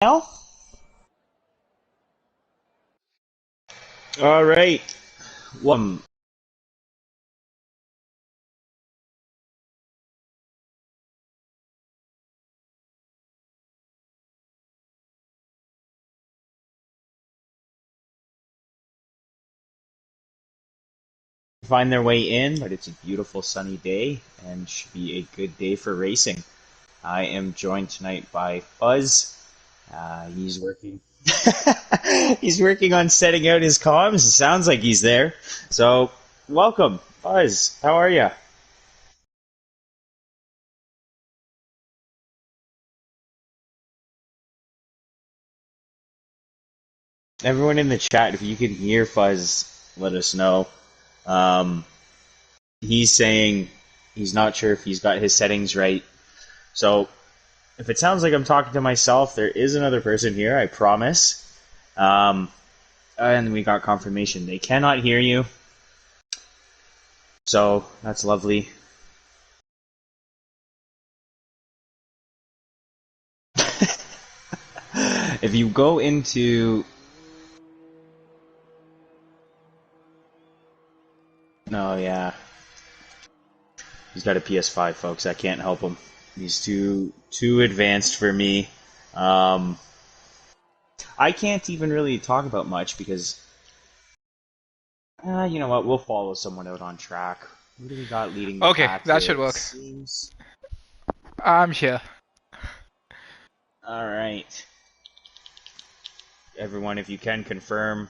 Now? All right. Welcome. Find their way in, but it's a beautiful sunny day and should be a good day for racing. I am joined tonight by Fuzz. He's working. He's working on setting out his comms. It sounds like he's there. So, welcome, Fuzz. How are you? Everyone in the chat, if you can hear Fuzz, let us know. Um, he's saying he's not sure if he's got his settings right. So if it sounds like I'm talking to myself, there is another person here, I promise. Um, and we got confirmation. They cannot hear you. So that's lovely. If you go into... No, yeah. He's got a PS5, folks. I can't help him. He's too advanced for me. Um, I can't even really talk about much because you know what? We'll follow someone out on track. Who do we got leading the Okay, pack that here? should It work. seems. I'm here. All right. Everyone, if you can confirm,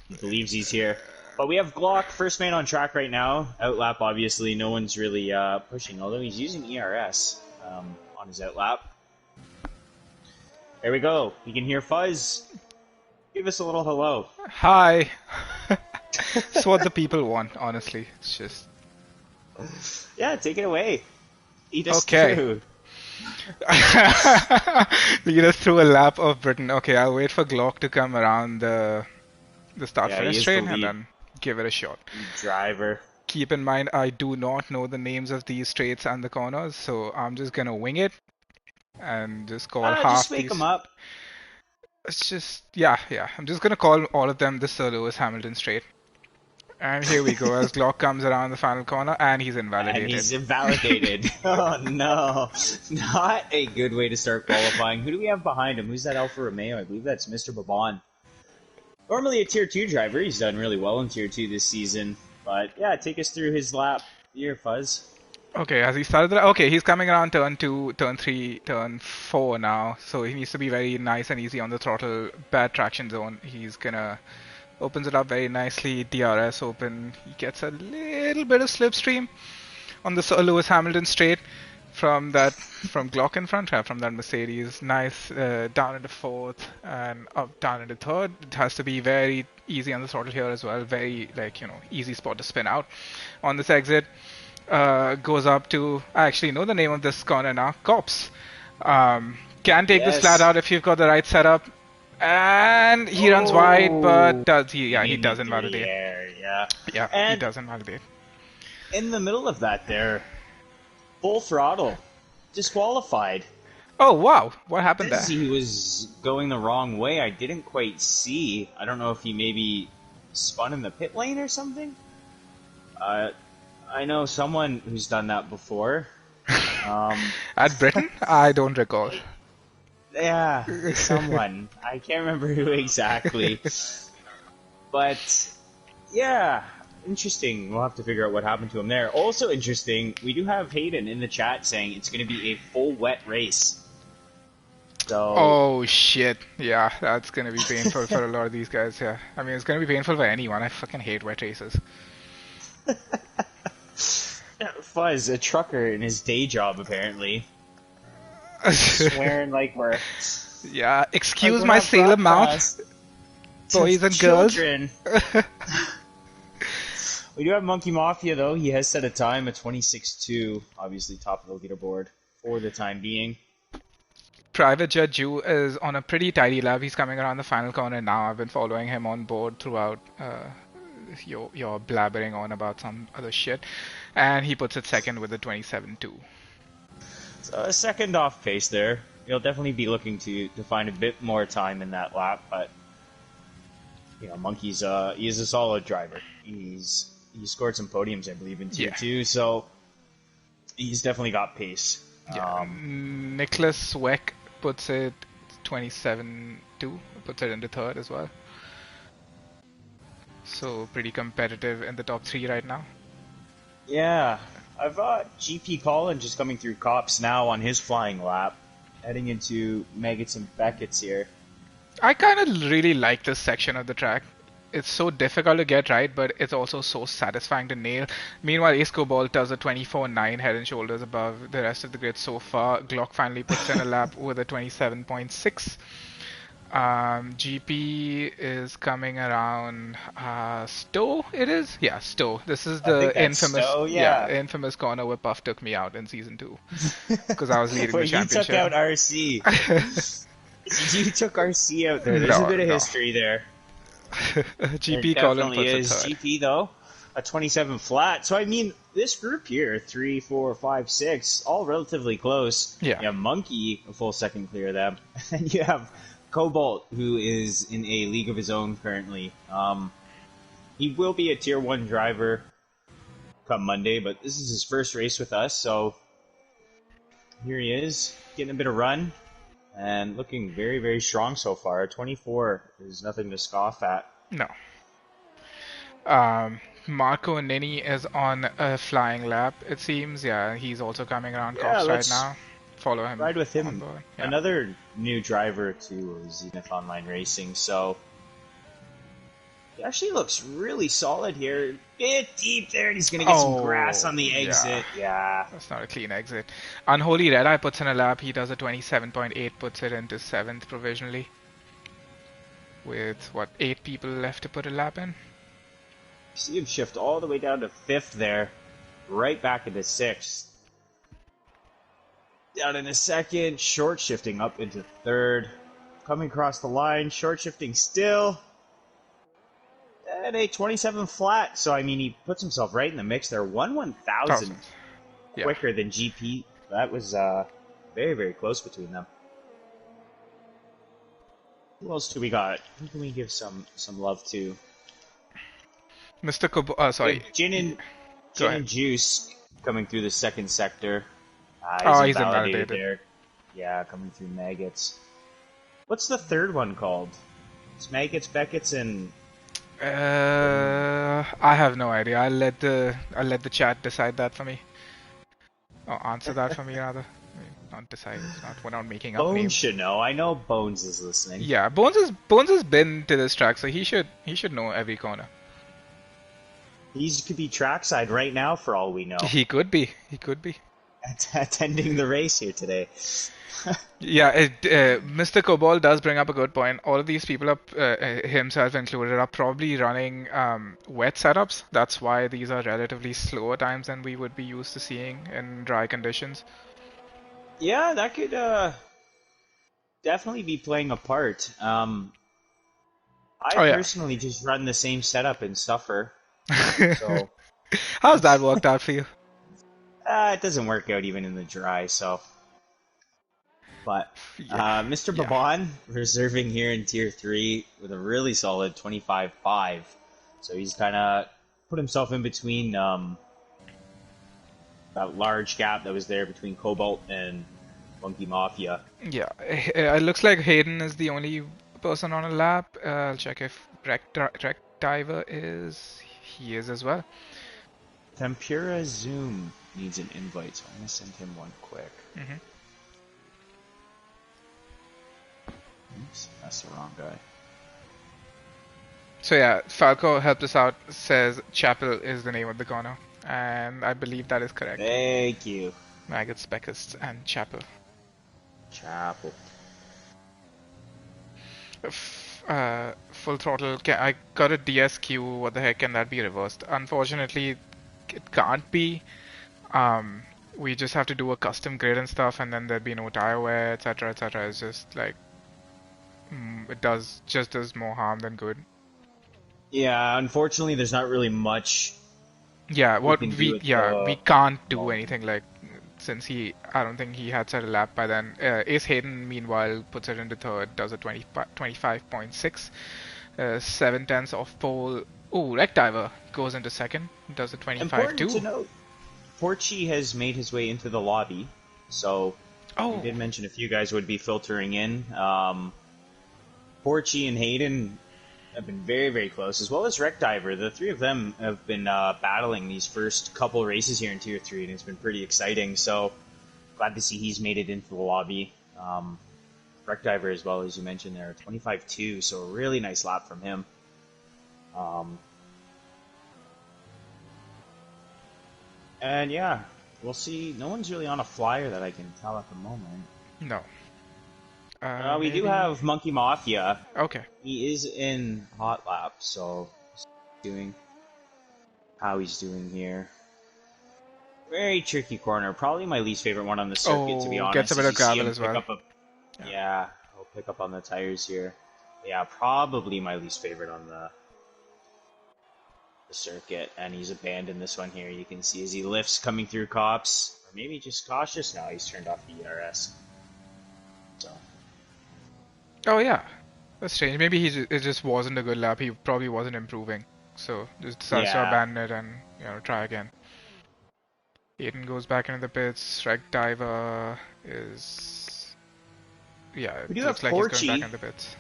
he believes he's here. But we have Glock, first man on track right now. Outlap, obviously, no one's really pushing, although he's using ERS on his outlap. There we go. You can hear Fuzz. Give us a little hello. Hi. It's what the people want, honestly. It's just... Yeah, take it away. Eat us Okay. through. Lead us through a lap of Britain. Okay, I'll wait for Glock to come around the Yeah, he start-finish is the straight and lead then give it a shot. driver. Keep in mind, I do not know the names of these straights and the corners, so I'm just gonna wing it and just call Just half make them these. up. It's just, yeah. I'm just gonna call all of them the Sir Lewis Hamilton straight. And here we go, as Glock comes around the final corner, and he's invalidated. And he's invalidated. Oh no. Not a good way to start qualifying. Who do we have behind him? Who's that Alfa Romeo? I believe that's Mr. Baban. Normally a Tier 2 driver. He's done really well in Tier 2 this season. But yeah, take us through his lap here, Fuzz. Okay, has he started the... Okay, he's coming around turn 2, turn 3, turn 4 now. So he needs to be very nice and easy on the throttle. Bad traction zone. He's gonna... Opens it up very nicely. DRS open. He gets a little bit of slipstream on the Sir Lewis Hamilton straight from Glock in front, from that Mercedes. Nice down into fourth and up down into third. It has to be very easy on the throttle here as well. Very, easy spot to spin out on this exit. Goes up to... I actually know the name of this corner now. Cops. Can take this flat out if you've got the right setup. And he runs wide, but does he? Yeah, he does invalidate. Yeah, And he does invalidate. in the middle of that there, full throttle, disqualified. Oh, wow. What happened there? He was going the wrong way. I didn't quite see. I don't know if he maybe spun in the pit lane or something. I know someone who's done that before. At Britain? I don't recall. Yeah, someone. I can't remember who exactly. But, yeah, interesting. We'll have to figure out what happened to him there. Also interesting, we do have Hayden in the chat saying it's going to be a full wet race. So... Oh, shit. Yeah, that's going to be painful for a lot of these guys, yeah. I mean, it's going to be painful for anyone. I fucking hate wet races. Fuzz, a trucker in his day job, apparently. Swearing like we're... Yeah, excuse my sailor mouth, boys and girls. We do have Monkey Mafia, though. He has set a time at 26.2, obviously top of the leaderboard for the time being. Private Jet Jew is on a pretty tidy lap. He's coming around the final corner now. I've been following him on board throughout. You're blabbering on about some other shit. And he puts it second with a 27.2. So a second off pace there. he'll definitely be looking to find a bit more time in that lap. But Monkey's he is a solid driver. He scored some podiums, I believe, in tier Yeah. two, so he's definitely got pace. Yeah. Nicholas Weck puts it 27-2, puts it into third as well. So pretty competitive in the top three right now. Yeah, I've got GP Colin just coming through Cops now on his flying lap, heading into Maggots and Beckett's here. I kind of really like this section of the track. It's so difficult to get right, but it's also so satisfying to nail. Meanwhile, Ace Cobalt does a 24.9 head and shoulders above the rest of the grid so far. Glock finally puts in a lap with a 27.6. GP is coming around Stowe, it is? Yeah, Stowe. This is the infamous Stowe, yeah. infamous corner where Puff took me out in season 2 because I was leading Well, the championship. You took out RC. You took RC out there. There's a bit of history there. GP Colin puts is it third. GP though, a 27 flat. So I mean, this group here, 3, 4, 5, 6, all relatively close. Yeah. You have Monkey a full second clear of them, and you have Cobalt, who is in a league of his own currently. He will be a tier 1 driver come Monday, but this is his first race with us, so here he is, getting a bit of run, and looking very, very strong so far. 24 is nothing to scoff at. No. Marco Nini is on a flying lap, it seems. Yeah, he's also coming around Cops right now. Follow him. Ride with him. On board. Yeah. Another new driver to Zenith Online Racing, so he actually looks really solid here. Bit deep there, and he's going to get some grass on the exit. Yeah. That's not a clean exit. Unholy Red Eye puts in a lap. He does a 27.8, puts it into 7th provisionally. With, 8 people left to put a lap in? See him shift all the way down to 5th there. Right back into 6th. Down in a second. Short shifting up into 3rd. Coming across the line. Short shifting still. And a 27 flat. So, I mean, he puts himself right in the mix there. 1/1000 quicker than GP. That was very, very close between them. Who else do we got? Who can we give some love to? Mr. Kobo, sorry. Gin and Juice coming through the 2nd sector. He's invalidated there. Yeah, coming through Maggots. What's the 3rd one called? It's Maggots, Beckett's, and... I have no idea. I'll let the chat decide that for me. Or answer that for me, rather. Not decide. It's not. We're not making up names. Bones should know. I know Bones is listening. Yeah, Bones has been to this track, so he should know every corner. He could be trackside right now, for all we know. He could be. Attending the race here today. Yeah, Mr. Cobalt does bring up a good point. All of these people, himself included, are probably running wet setups. That's why these are relatively slower times than we would be used to seeing in dry conditions. Yeah, that could definitely be playing a part. I personally just run the same setup in Suffer. So how's that worked out for you? It doesn't work out even in the dry, so... But Mr. Babon reserving here in Tier 3 with a really solid 25.5. So he's kind of put himself in between that large gap that was there between Cobalt and Monkey Mafia. Yeah, it looks like Hayden is the only person on a lap. I'll check if Wreck Diver is. He is as well. Tempura Zoom needs an invite, so I'm going to send him one quick. Oops, that's the wrong guy. So yeah, Falco helped us out, says Chapel is the name of the corner, and I believe that is correct. Thank you. Maggots, Beckett's, and Chapel. Chapel. Full throttle, I got a DSQ, what the heck can that be reversed? Unfortunately, it can't be. We just have to do a custom grid and stuff, and then there'd be no tire wear, etc, etc. It's just like... it does more harm than good. Yeah, unfortunately, there's not really much. Yeah, we can't do anything. Like since I don't think he had set a lap by then. Ace Hayden, meanwhile, puts it into third, does a 25.6, 7/10 off pole. Ooh, Wreck Diver goes into second, does a Important to 25.2. note, Porchi has made his way into the lobby, so I Oh, did mention a few guys would be filtering in. Porchi and Hayden have been very, very close, as well as Wreck Diver. The three of them have been battling these first couple races here in Tier 3, and it's been pretty exciting, so glad to see he's made it into the lobby. Wreck Diver, as well, as you mentioned there, 25.2, so a really nice lap from him. And yeah, we'll see. No one's really on a flyer that I can tell at the moment. no. We do Maybe. have Monkey Mafia. Okay. He is in hot lap, so doing how he's doing here. Very tricky corner. Probably my least favorite one on the circuit, to be Oh, honest. gets a bit As of you see gravel him as pick well. up yeah, he'll pick up on the tires here. Yeah, probably my least favorite on the circuit, and he's abandoned this one here. You can see as he lifts coming through cops, or maybe just cautious now. He's turned off the ERS. So Oh yeah, that's strange. Maybe it just wasn't a good lap. He probably wasn't improving, so just decides to yeah, abandon it and try again. Aiden goes back into the pits. Wreck Diver is we it do looks have like he's going back Porchi. into the pits.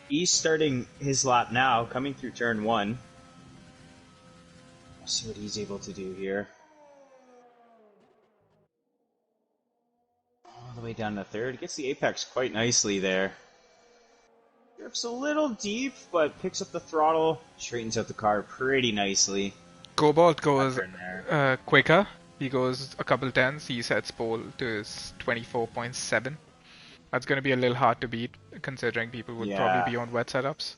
He's starting his lap now, coming through turn one. Let's see what he's able to do here. All the way down to third. Gets the apex quite nicely there. Drips a little deep, but picks up the throttle, straightens out the car pretty nicely. Cobalt goes Turn there. quicker. He goes a couple tenths. He sets pole to his 24.7. That's going to be a little hard to beat, considering people would probably Yeah. be on wet setups.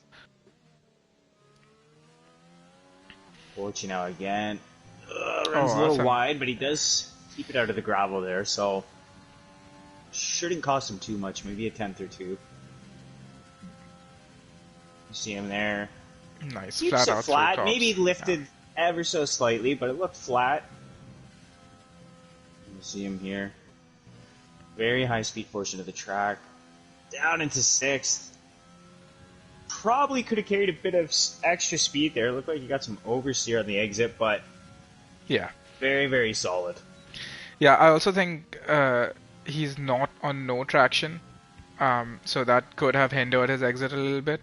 Porchi now again. Oh, Runs a little awesome. wide, but he does keep it out of the gravel there, so shouldn't cost him too much. Maybe a tenth or two. You see him there. Nice. Keeps Flat it out through flat. cops. Maybe lifted ever so slightly, but it looked flat. You see him here. Very high speed portion of the track. Down into sixth. Probably could have carried a bit of extra speed there. It looked like he got some oversteer on the exit, but Yeah. very, very solid. Yeah, I also think he's not on no traction, so that could have hindered his exit a little bit.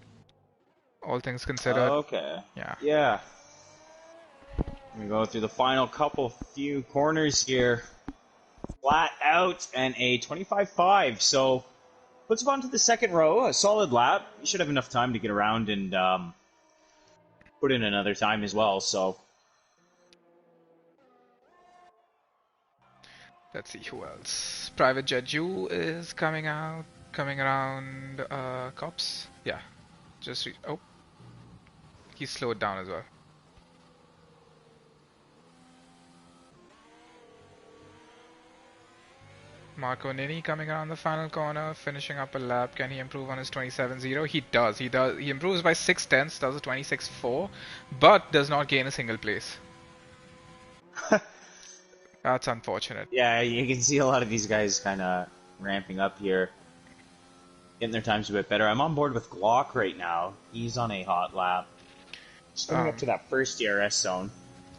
All things considered. Okay. Yeah. Yeah. We go through the final few corners here. Flat out and a 25.5. So puts him onto the second row. A solid lap. You should have enough time to get around and put in another time as well. So Let's see who else. Private Jet Jew is coming around cops. Yeah. Oh, he slowed down as well. Marco Nini coming around the final corner, finishing up a lap. Can he improve on his 27.0? He does. He does. He improves by 6 tenths, does a 26.4, but does not gain a single place. That's unfortunate. yeah, you can see a lot of these guys kind of ramping up here, getting their times a bit better. I'm on board with Glock right now. He's on a hot lap. Just coming up to that first DRS zone.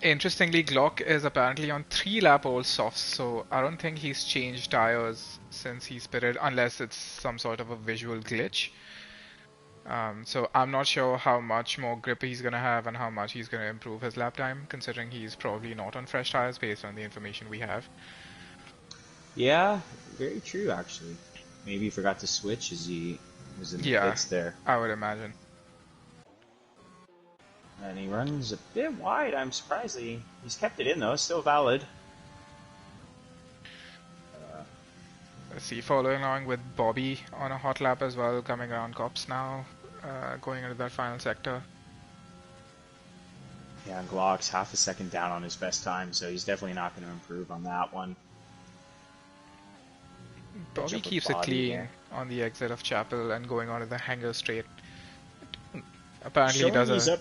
Interestingly, Glock is apparently on 3-lap-old softs, so I don't think he's changed tires since he pitted, unless it's some sort of a visual glitch. So I'm not sure how much more grip he's going to have and how much he's going to improve his lap time, considering he's probably not on fresh tires based on the information we have. Yeah, very true, actually. Maybe he forgot to switch as he was in the pits there. I would imagine. And he runs a bit wide. I'm surprised he's kept it in, though. Still valid. Let's see, following along with Bobby on a hot lap as well, coming around cops now, going into that final sector. Yeah, and Glock's half a second down on his best time, so he's definitely not going to improve on that one. Bobby keeps it clean on the exit of Chapel and going onto the hangar straight. Apparently he does he's up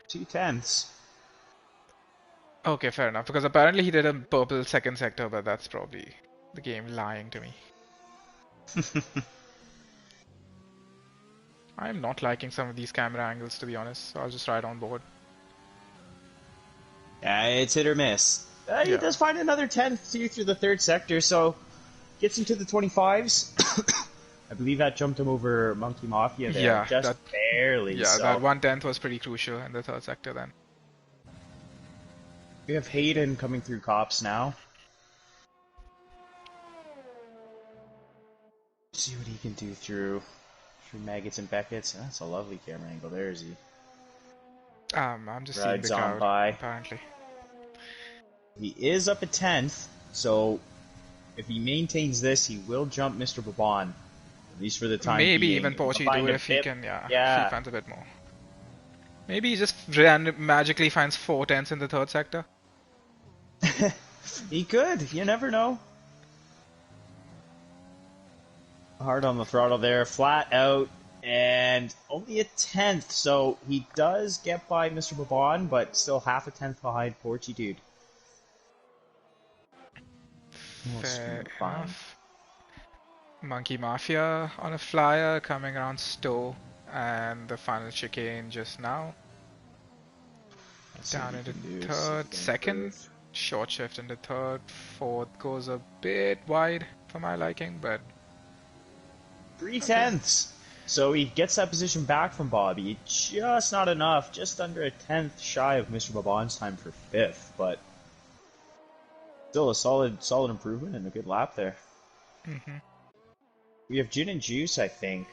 2 tenths. Okay, fair enough. Because apparently he did a purple second sector, but that's probably the game lying to me. I'm not liking some of these camera angles, to be honest, so I'll just ride on board. Yeah, it's hit or miss. He Yeah. does find another 10th through the third sector, so gets into the 25s. I believe that jumped him over Monkey Mafia there, Yeah, just that barely. yeah, that So 1/10 was pretty crucial in the third sector then. we have Hayden coming through cops now. See what he can do through Maggots and Beckett's. That's a lovely camera angle. There is he. I'm just seeing the Rides on crowd, by. apparently. He is up at 10th, so if he maintains this, he will jump Mr. Baban, at least for the time Maybe being. even He'll Porchy do find a if he bit, can, yeah, if he yeah. finds a bit more. Maybe he just magically finds 4/10s in the third sector. He could. You never know. Hard on the throttle there, flat out, and only a 10th. So he does get by Mr. Baban, but still half a 10th behind Porchy Dude. Fair Fine. enough. Monkey Mafia on a flyer coming around Stowe, and the final chicane just now. Let's see Down what he into can do. See if he third, can second, improve. short shift into third, fourth goes a bit wide for my liking, but Three okay. tenths. So he gets that position back from Bobby. Just not enough. Just under a 10th shy of Mr. Baban's time for fifth, but still a solid improvement and a good lap there. Mm-hmm. We have Gin and Juice, I think,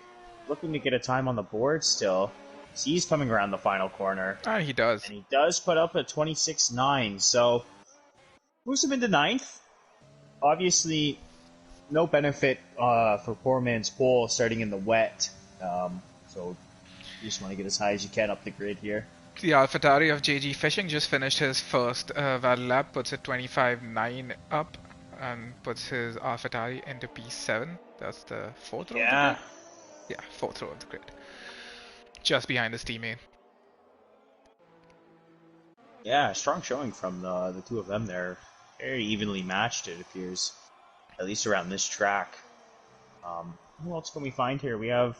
looking to get a time on the board still. He's coming around the final corner, And he does. and he does put up a 26.9, so moves him into ninth. Obviously, no benefit for poor man's pole starting in the wet, so you just want to get as high as you can up the grid here. The AlphaTauri of JG Fishing just finished his first Battle Lap, puts it 25.9 up, and puts his AlphaTauri into P7. That's the fourth row of the Yeah, grid? Yeah, fourth row of the grid. Just behind his teammate. yeah, strong showing from the two of them there. Very evenly matched, it appears, at least around this track. Who else can we find here? We have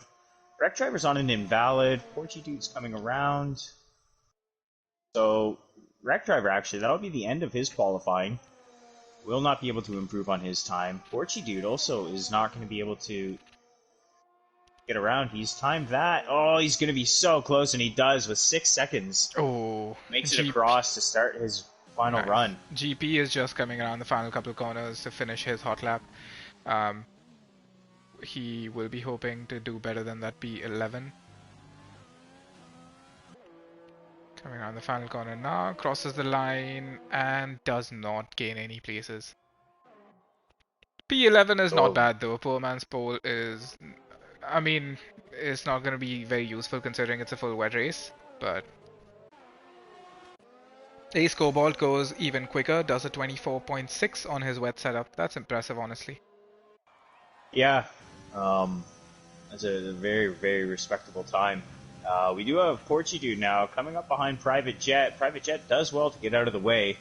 Wreck Driver's on an invalid. Porchy Dude's coming around. So, Wreck Driver, actually, that'll be the end of his qualifying. Will not be able to improve on his time. Porchy Dude also is not going to be able to get around. He's timed that. Oh, he's going to be so close, and he does with 6 seconds. Oh, Makes it GP. across to start his final Nice. run. GP is just coming around the final couple of corners to finish his hot lap. He will be hoping to do better than that P11. Coming around the final corner now, crosses the line and does not gain any places. P11 is not So, bad though. Poor man's pole is, I mean, it's not going to be very useful considering it's a full wet race, but Ace Cobalt goes even quicker, does a 24.6 on his wet setup. That's impressive, honestly. yeah, that's a very, very respectable time. We do have Porchy Dude now coming up behind Private Jet. Private Jet does well to get out of the way.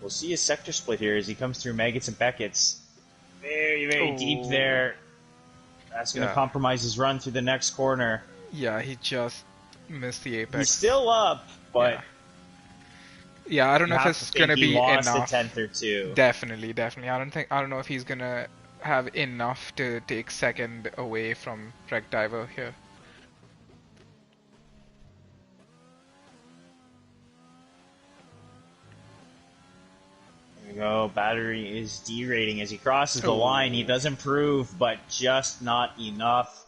We'll see a sector split here as he comes through Maggots and Beckett's. Very, very deep there. That's going to compromise his run through the next corner. Yeah, he just missed the apex. He's still up, but yeah, I don't know if it's gonna be enough. enough. A tenth or two. Definitely. I don't know if he's gonna have enough to take second away from Wreck Diver here. There we go. Battery is derating as he crosses the line. He does improve, but just not enough.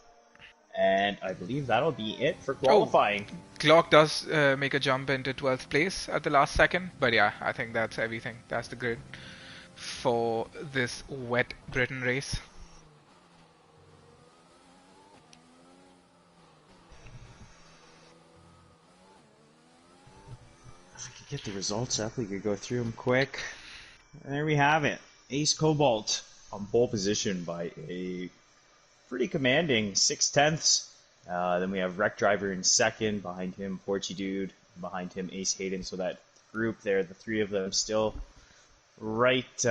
And I believe that'll be it for qualifying. Glock does make a jump into 12th place at the last second, but yeah, I think that's everything. That's the grid for this wet Britain race. If I could get the results up, we could go through them quick. And there we have it. Ace Cobalt on pole position by a pretty commanding 6 tenths. Then we have Wreck Driver in second, behind him Porchy Dude Behind him, Ace Hayden. So that group there, the three of them still right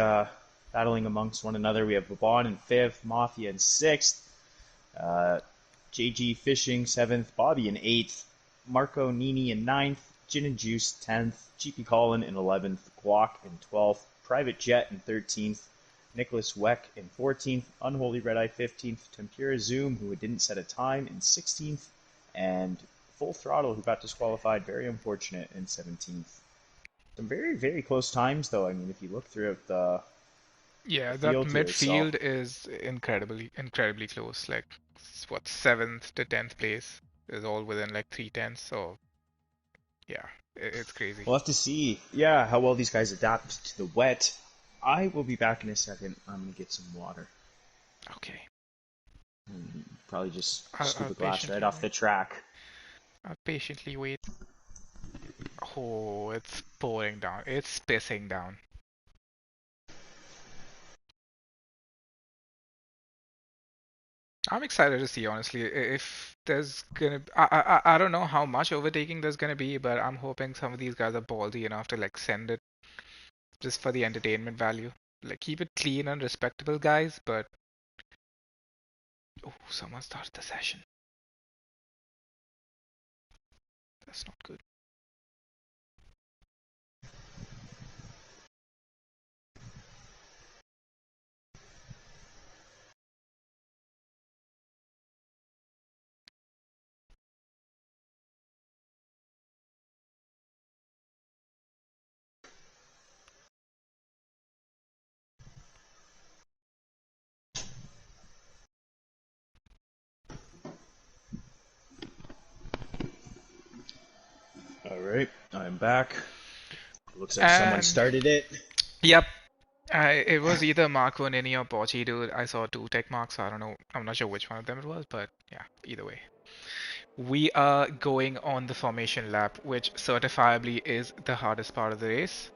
battling amongst one another. We have Babon in fifth, Mafia in sixth, uh, JG Fishing seventh, Bobby in eighth, Marco Nini in ninth, Gin and Juice 10th, GP Colin in 11th, Guac in 12th, Private Jet in 13th, Nicholas Weck in 14th, Unholy Red Eye 15th, Tempura Zoom, who didn't set a time, in 16th, and Full Throttle, who got disqualified, very unfortunate, in 17th. Some very, very close times, though. I mean, if you look throughout the Yeah, that field here, so midfield is incredibly close. Like, what, 7th to 10th place is all within like 3/10. So yeah, it's crazy. we'll have to see, yeah, how well these guys adapt to the wet. I will be back in a second. I'm going to get some water. Okay, Probably just I'll scoop a glass right patiently off wait. the track. I'll patiently wait. Oh, it's pouring down. It's pissing down. I'm excited to see, honestly, if there's gonna. I don't know how much overtaking there's gonna be, but I'm hoping some of these guys are ballsy enough to like send it just for the entertainment value. Like keep it clean and respectable, guys. But oh, someone started the session. That's not good. All right, I'm back. Looks like someone And started it. yep, it was either Marco Nini or Bocce, dude. I saw two tech marks. So I don't know. I'm not sure which one of them it was, but yeah, either way. We are going on the formation lap, which certifiably is the hardest part of the race,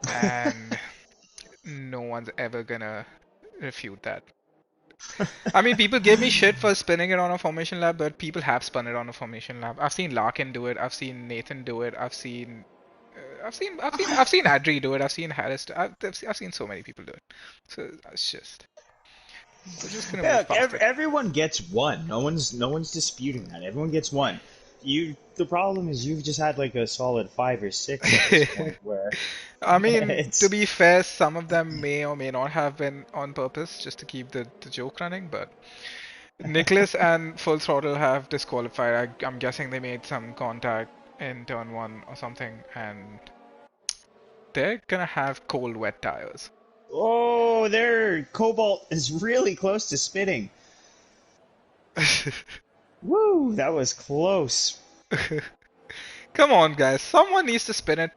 and no one's ever gonna refute that. I mean, people give me shit for spinning it on a formation lap, but people have spun it on a formation lap. I've seen Larkin do it. I've seen Nathan do it. I've seen Adri do it. I've seen Harris. I've seen so many people do it. So it's just we're just gonna move Yeah, past it. everyone gets one. No one's disputing that. Everyone gets one. The problem is you've just had like a solid 5 or 6 at this point where I mean, to it's be fair, some of them may or may not have been on purpose just to keep the joke running, but Nicholas and Full Throttle have disqualified. I'm guessing they made some contact in turn one or something, and they're gonna have cold, wet tires. oh, there Cobalt is really close to spinning. Woo, that was close. Come on, guys. Someone needs to spin it.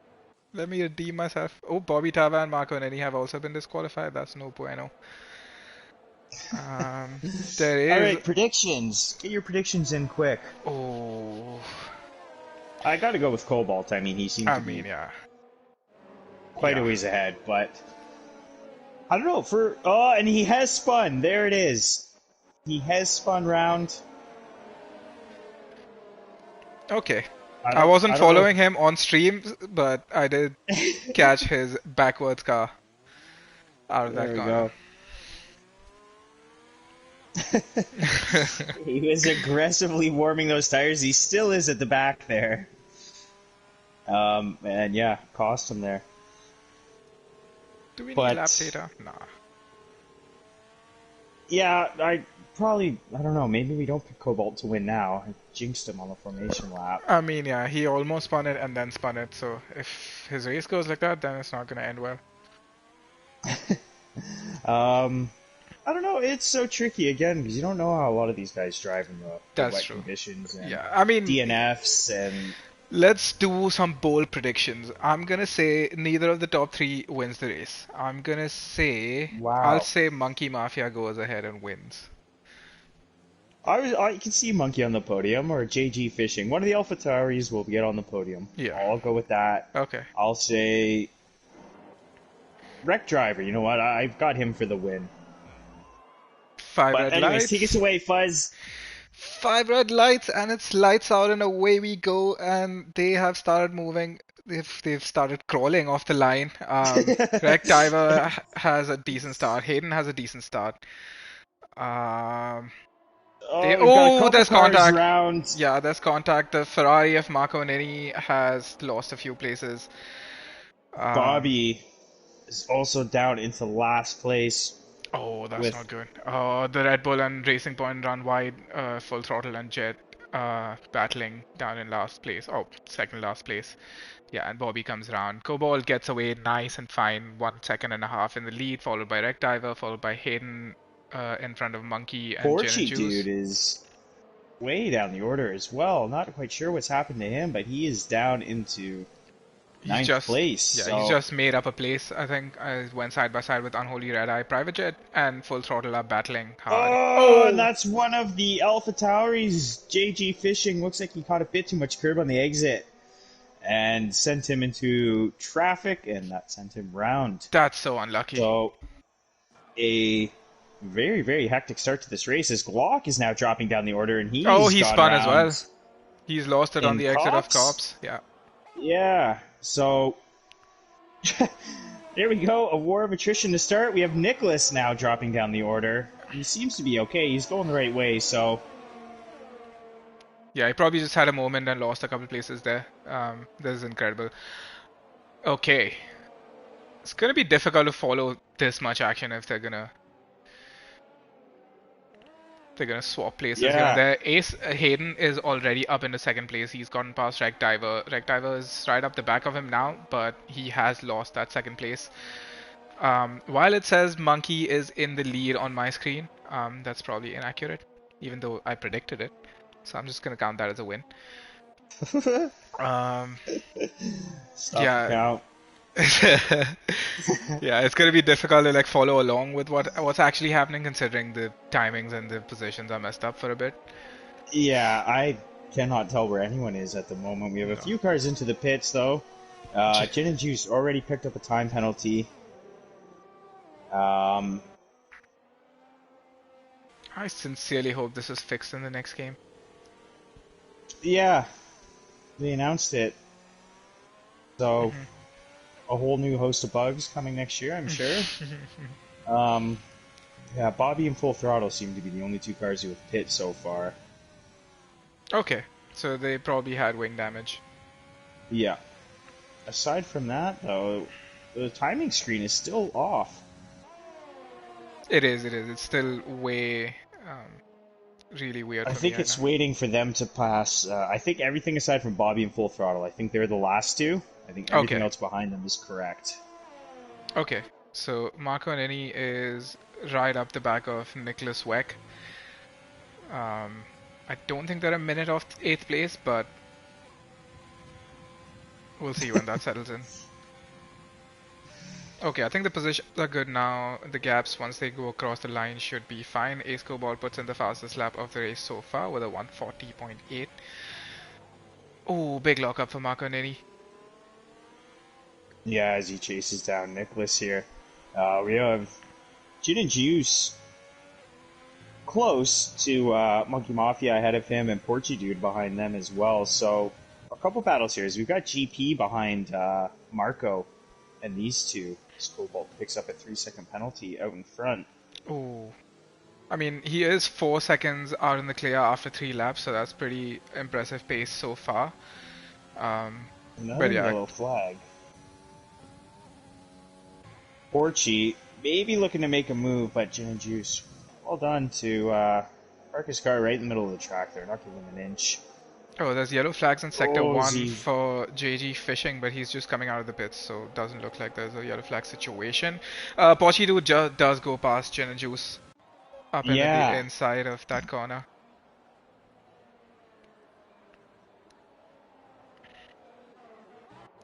Let me redeem myself. Oh, Bobby Tava and Marco Neni have also been disqualified. That's no bueno. Um, there All is. right, predictions. Get your predictions in quick. Oh, I got to go with Cobalt. I mean, he seemed I to mean, be yeah, quite a yeah. ways ahead, but I don't know. And he has spun. There it is. He has spun round. Okay. I I don't. wasn't I don't know following him on stream, but I did if. catch his backwards car out of that There we corner. go. He was aggressively warming those tires. He still is at the back there. And yeah, cost him there. Do we need lap But data? Nah. yeah, I don't know. Maybe we don't pick Cobalt to win now. I jinxed him on the formation lap. I mean, yeah, he almost spun it and then spun it, so if his race goes like that, then it's not gonna end well. Um, I don't know. It's so tricky again because you don't know how a lot of these guys drive in the That's wet true. conditions and Yeah, I mean, DNFs and let's do some bold predictions. I'm gonna say neither of the top three wins the race. I'll wow. say Monkey Mafia goes ahead and wins. I can see Monkey on the podium or JG Fishing. One of the AlphaTauris will get on the podium. Yeah. I'll go with that. Okay. I'll say Wreck Driver. You know what? I've got him for the win. Five But red anyways, take us lights. away, Fuzz. 5 red lights, and it's lights out, and away we go. And they have started moving. They've started crawling off the line. Rec Diver has a decent start. Hayden has a decent start. Um, Oh, we've got a couple there's cars contact. around. Yeah, there's contact. The Ferrari of Marco Nini has lost a few places. Um, Bobby is also down into last place oh, that's with. not good. The Red Bull and Racing Point run wide, full throttle and Jet battling down in last place. Oh, second last place. Yeah, and Bobby comes around. Cobalt gets away nice and fine, 1 second and a half in the lead, followed by Wreck Diver, followed by Hayden in front of Monkey and Gin and Porchy Juice. dude is way down the order as well. Not quite sure what's happened to him, but he is down into He's ninth just place. he's So just made up a place. I think went side by side with Unholy Red Eye Private Jet and Full Throttle are battling hard. oh, and Oh, that's one of the Alpha Tauris. JG Fishing looks like he caught a bit too much curb on the exit and sent him into traffic, and that sent him round. that's so unlucky. So a very, very hectic start to this race as Glock is now dropping down the order, and Oh, he's he gone spun as around well. He's lost it on in the exit of Cops. Cops. Yeah. Yeah, so there we go. A war of attrition to start. We have Nicholas now dropping down the order. He seems to be okay. He's going the right way, so Yeah, he probably just had a moment and lost a couple places there. This is incredible. Okay. It's gonna be difficult to follow this much action if they're gonna swap places here and yeah. there. Ace Hayden is already up into second place. He's gotten past Wreck Diver. Wreck Diver is right up the back of him now, but he has lost that second place. While it says Monkey is in the lead on my screen, that's probably inaccurate, even though I predicted it. So I'm just gonna count that as a win. Um, Stop the yeah, count. yeah, it's gonna be difficult to like follow along with what's actually happening, considering the timings and the positions are messed up for a bit. Yeah, I cannot tell where anyone is at the moment. We have a No. few cars into the pits, though. Gin and Juice already picked up a time penalty. Um, I sincerely hope this is fixed in the next game. yeah, they announced it. So, a whole new host of bugs coming next year, I'm sure. Yeah, Bobby and Full Throttle seem to be the only two cars who have pit so far. Okay, so they probably had wing damage. Yeah. Aside from that, though, the timing screen is still off. It is. It's still way, really weird I for me think right it's now. waiting for them to pass. I think everything aside from Bobby and Full Throttle, I think they're the last two. I think everything Okay. else behind them is correct. Okay, so Marco Neni is right up the back of Nicholas Weck. I don't think they're a minute off 8th place, but we'll see when that settles in. Okay, I think the positions are good now. The gaps, once they go across the line, should be fine. Ace Cobalt puts in the fastest lap of the race so far with a 140.8. Oh, big lockup for Marco Neni. Yeah, as he chases down Nicholas here. We have Gin and Juice close to Monkey Mafia ahead of him and Porchy Dude behind them as well. So a couple battles here. We've got GP behind Marco and these two. Cobalt picks up a 3-second penalty out in front. Oh, I mean, he is 4 seconds out in the clear after 3 laps, so that's pretty impressive pace so far. Another But yeah, yellow flag. Porchy maybe looking to make a move, but Gin and Juice, well done to park his car right in the middle of the track there, not giving him an inch. oh, there's yellow flags in sector Oh, 1 Z. for JG Fishing, but he's just coming out of the pits, so doesn't look like there's a yellow flag situation. Pochidu does go past Gin and Juice up in the Yeah. inside of that corner.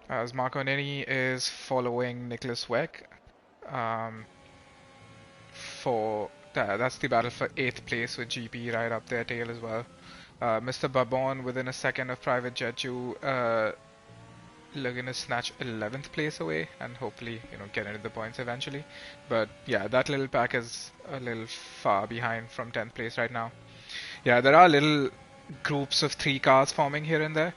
As Marco Nini is following Nicholas Weck. That's the battle for 8th place with GP right up their tail as well. Mr. Babon within a second of Private Jetu looking to snatch 11th place away and hopefully get into the points eventually. But yeah, that little pack is a little far behind from 10th place right now. Yeah, there are little groups of 3 cars forming here and there.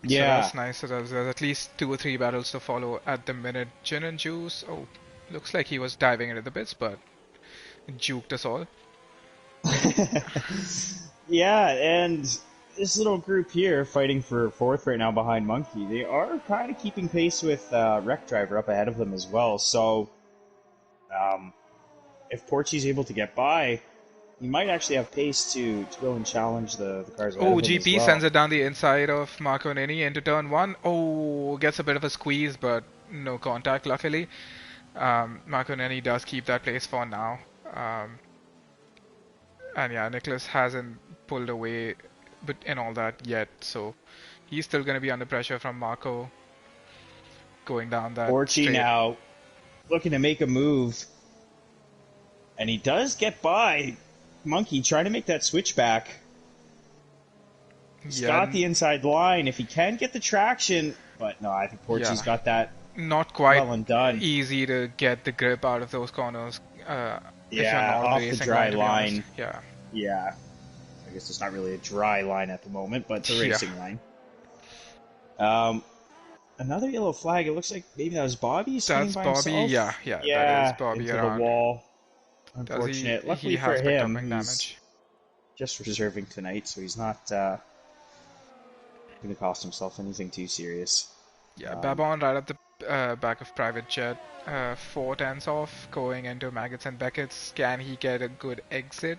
So Yeah. that's nice. So there's at least 2 or 3 battles to follow at the minute. Gin and Juice. Oh, looks like he was diving into the bits, but juked us all. Yeah, and this little group here fighting for fourth right now behind Monkey, they are kind of keeping pace with Wreck Driver up ahead of them as well. So um, if Porchy's able to get by, he might actually have pace to go and challenge the cars ahead Oh, of him as GP well. sends it down the inside of Marco Nini into turn 1. Oh, gets a bit of a squeeze, but no contact, luckily. Marco Nini does keep that place for now. Um, and yeah, Nicholas hasn't pulled away but in all that yet, so he's still going to be under pressure from Marco going down that Porchy straight. now looking to make a move, and he does get by Monkey trying to make that switchback. He's Yeah, got the inside line if he can get the traction, but no, I think Porchy's yeah, got that not quite well and done. easy to get the grip out of those corners if you're Yeah, not on the off the racing dry line, to be honest. line. Yeah, Yeah, I guess it's not really a dry line at the moment, but it's a yeah. racing line. Um, another yellow flag. It looks like maybe that was Bobby standing That's by Bobby. himself. Yeah, yeah, that is Yeah, Bobby into the around. wall. Does he? Unfortunate. He Luckily for has picked up him, wing he's damage. just reserving tonight, so he's not going to cost himself anything too serious. Yeah, Babon right at the back of Private Jet. 4 tenths off, going into Maggots and Beckett's. Can he get a good exit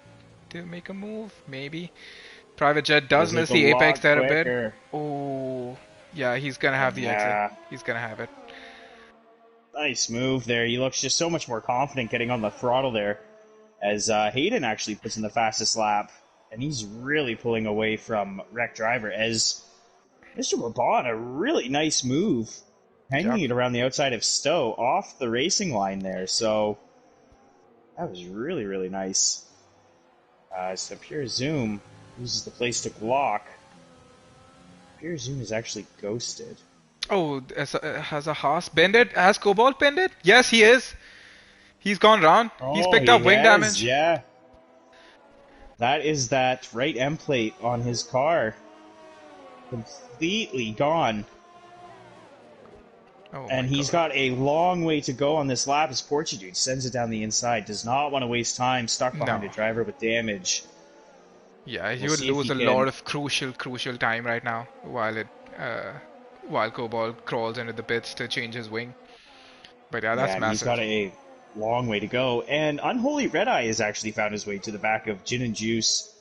to make a move? Maybe. Private Jet does Does miss look a the apex lot there a bit. quicker. Oh, yeah, he's gonna have the exit. Yeah, He's gonna have it. nice move there. He looks just so much more confident getting on the throttle there, as Hayden actually puts in the fastest lap, and he's really pulling away from Wreck Driver. As Mr. Babon, a really nice move, hanging Yep. it around the outside of Stowe off the racing line there. So that was really, really nice. So Pure Zoom uses the place to block. Pure Zoom is actually ghosted. Oh, has a Haas pinned it? Has Cobalt pinned it? Yes, he is. He's gone round. He's Oh, picked he up wing has, damage. yeah. That is that right M plate on his car. Completely gone. Oh And my he's God. got a long way to go on this lap as Porchy Dude sends it down the inside. Does not want to waste time, stuck behind No. a driver with damage. Yeah, he We'll would see if lose he a can- lot of crucial time right now while Cobalt crawls into the pits to change his wing. But yeah, that's and he's massive. got a long way to go. And Unholy Red Eye has actually found his way to the back of Gin and Juice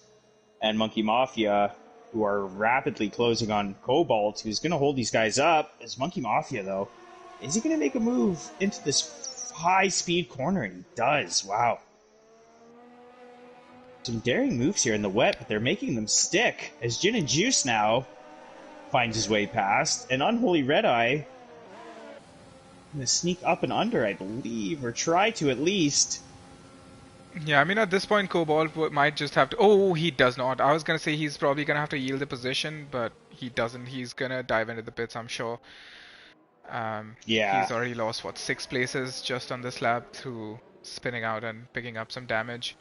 and Monkey Mafia, who are rapidly closing on Cobalt, who's going to hold these guys up. As Monkey Mafia, though, is he going to make a move into this high-speed corner? And he does. Wow. Some daring moves here in the wet, but they're making them stick. As Gin and Juice now finds his way past, and Unholy Red Eye going to sneak up and under, I believe, or try to at least. Yeah, I mean at this point Cobalt might just have to. Oh, he does not. I was gonna say he's probably gonna have to yield the position, but he doesn't. He's gonna dive into the pits, I'm sure. Yeah. He's already lost what 6 places just on this lap through spinning out and picking up some damage.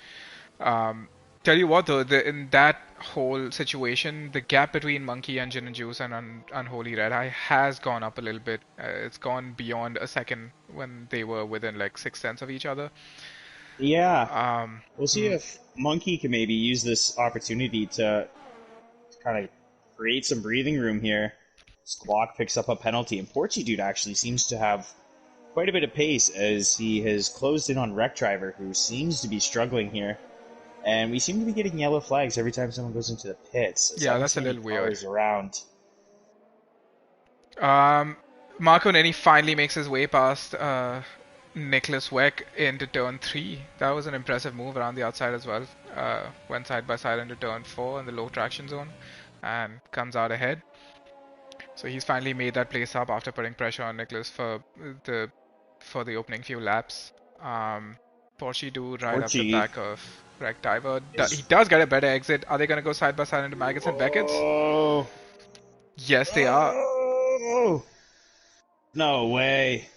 Tell you what though, in that whole situation, the gap between Monkey and Gin and Juice and Unholy Red Eye has gone up a little bit. It's gone beyond a second when they were within like 6 tenths of each other. Yeah. We'll see if Monkey can maybe use this opportunity to kind of create some breathing room here. Squawk picks up a penalty, and Porchy Dude actually seems to have quite a bit of pace as he has closed in on Wreck Driver, who seems to be struggling here. And we seem to be getting yellow flags every time someone goes into the pits. Yeah, that's a little weird. Around. Marco Nenny finally makes his way past Nicholas Weck into turn 3. That was an impressive move around the outside as well. Went side by side into turn 4 in the low traction zone and comes out ahead. So he's finally made that place up after putting pressure on Nicholas for the opening few laps. Porchy do right up the back of Wreck Diver. He does get a better exit. Are they going to go side by side into Maggots and Beckett's? Oh. Yes, they are. Oh. No way.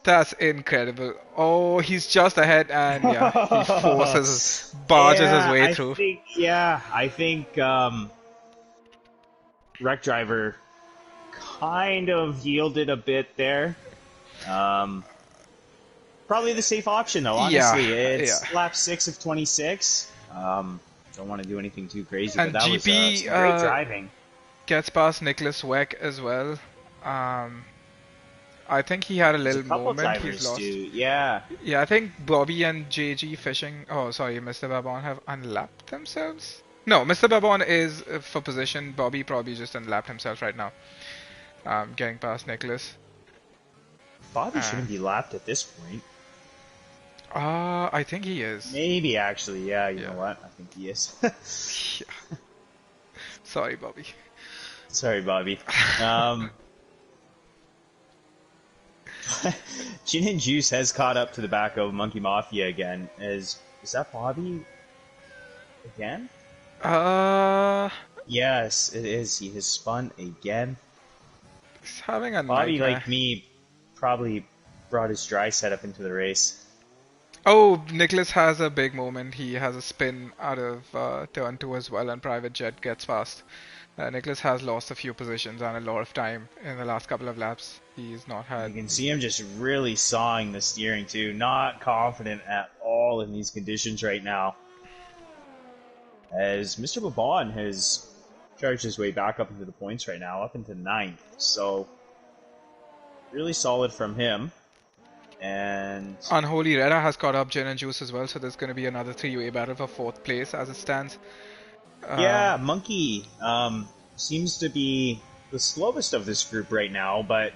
That's incredible. Oh, he's just ahead, and yeah, he barges his Yeah, way through. I think Wreck Driver kind of yielded a bit there. Um, Probably the safe option though. Yeah, Honestly, yeah. it's lap 6 of 26. Don't want to do anything too crazy, but And that was GP some great driving. gets past Nicholas Weck as well. I think he had a There's a little couple moment he's drivers too. lost. Yeah, Yeah, I think Bobby and JG Fishing. Oh, sorry, Mr. Babon have unlapped themselves. No, Mr. Babon is for position. Bobby probably just unlapped himself right now. Getting past Nicholas. Bobby Uh, shouldn't be lapped at this point. I think he is. Maybe actually, yeah. You know Yeah. what? I think he is. Yeah. Sorry, Bobby. Sorry, Bobby. Um, Gin and Juice has caught up to the back of Monkey Mafia again. Is that Bobby again? Uh, Yes, it is. He has spun again. he's having a Bobby, nightmare. like me, probably brought his dry setup into the race. Oh, Nicholas has a big moment. He has a spin out of turn two as well, and Private Jet gets past. Nicholas has lost a few positions and a lot of time in the last couple of laps. He's not You had. can see him just really sawing the steering too. Not confident at all in these conditions right now. As Mr. Babon has charged his way back up into the points right now, up into ninth. So, really solid from him. And Unholy Reda has caught up Gin and Juice as well, so there's going to be another three-way battle for fourth place as it stands. yeah, Monkey seems to be the slowest of this group right now, but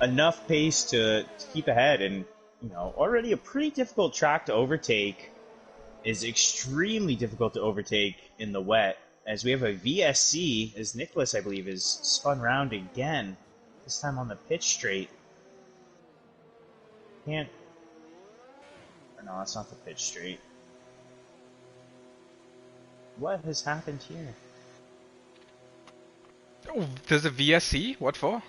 enough pace to keep ahead. And, you know, already a pretty difficult track to overtake is extremely difficult to overtake in the wet. As we have a VSC, as Nicholas, I believe, is spun round again, this time on the pitch straight. Can't. Or no, that's not the pitch straight. What has happened here? Oh, there's a VSC. What for?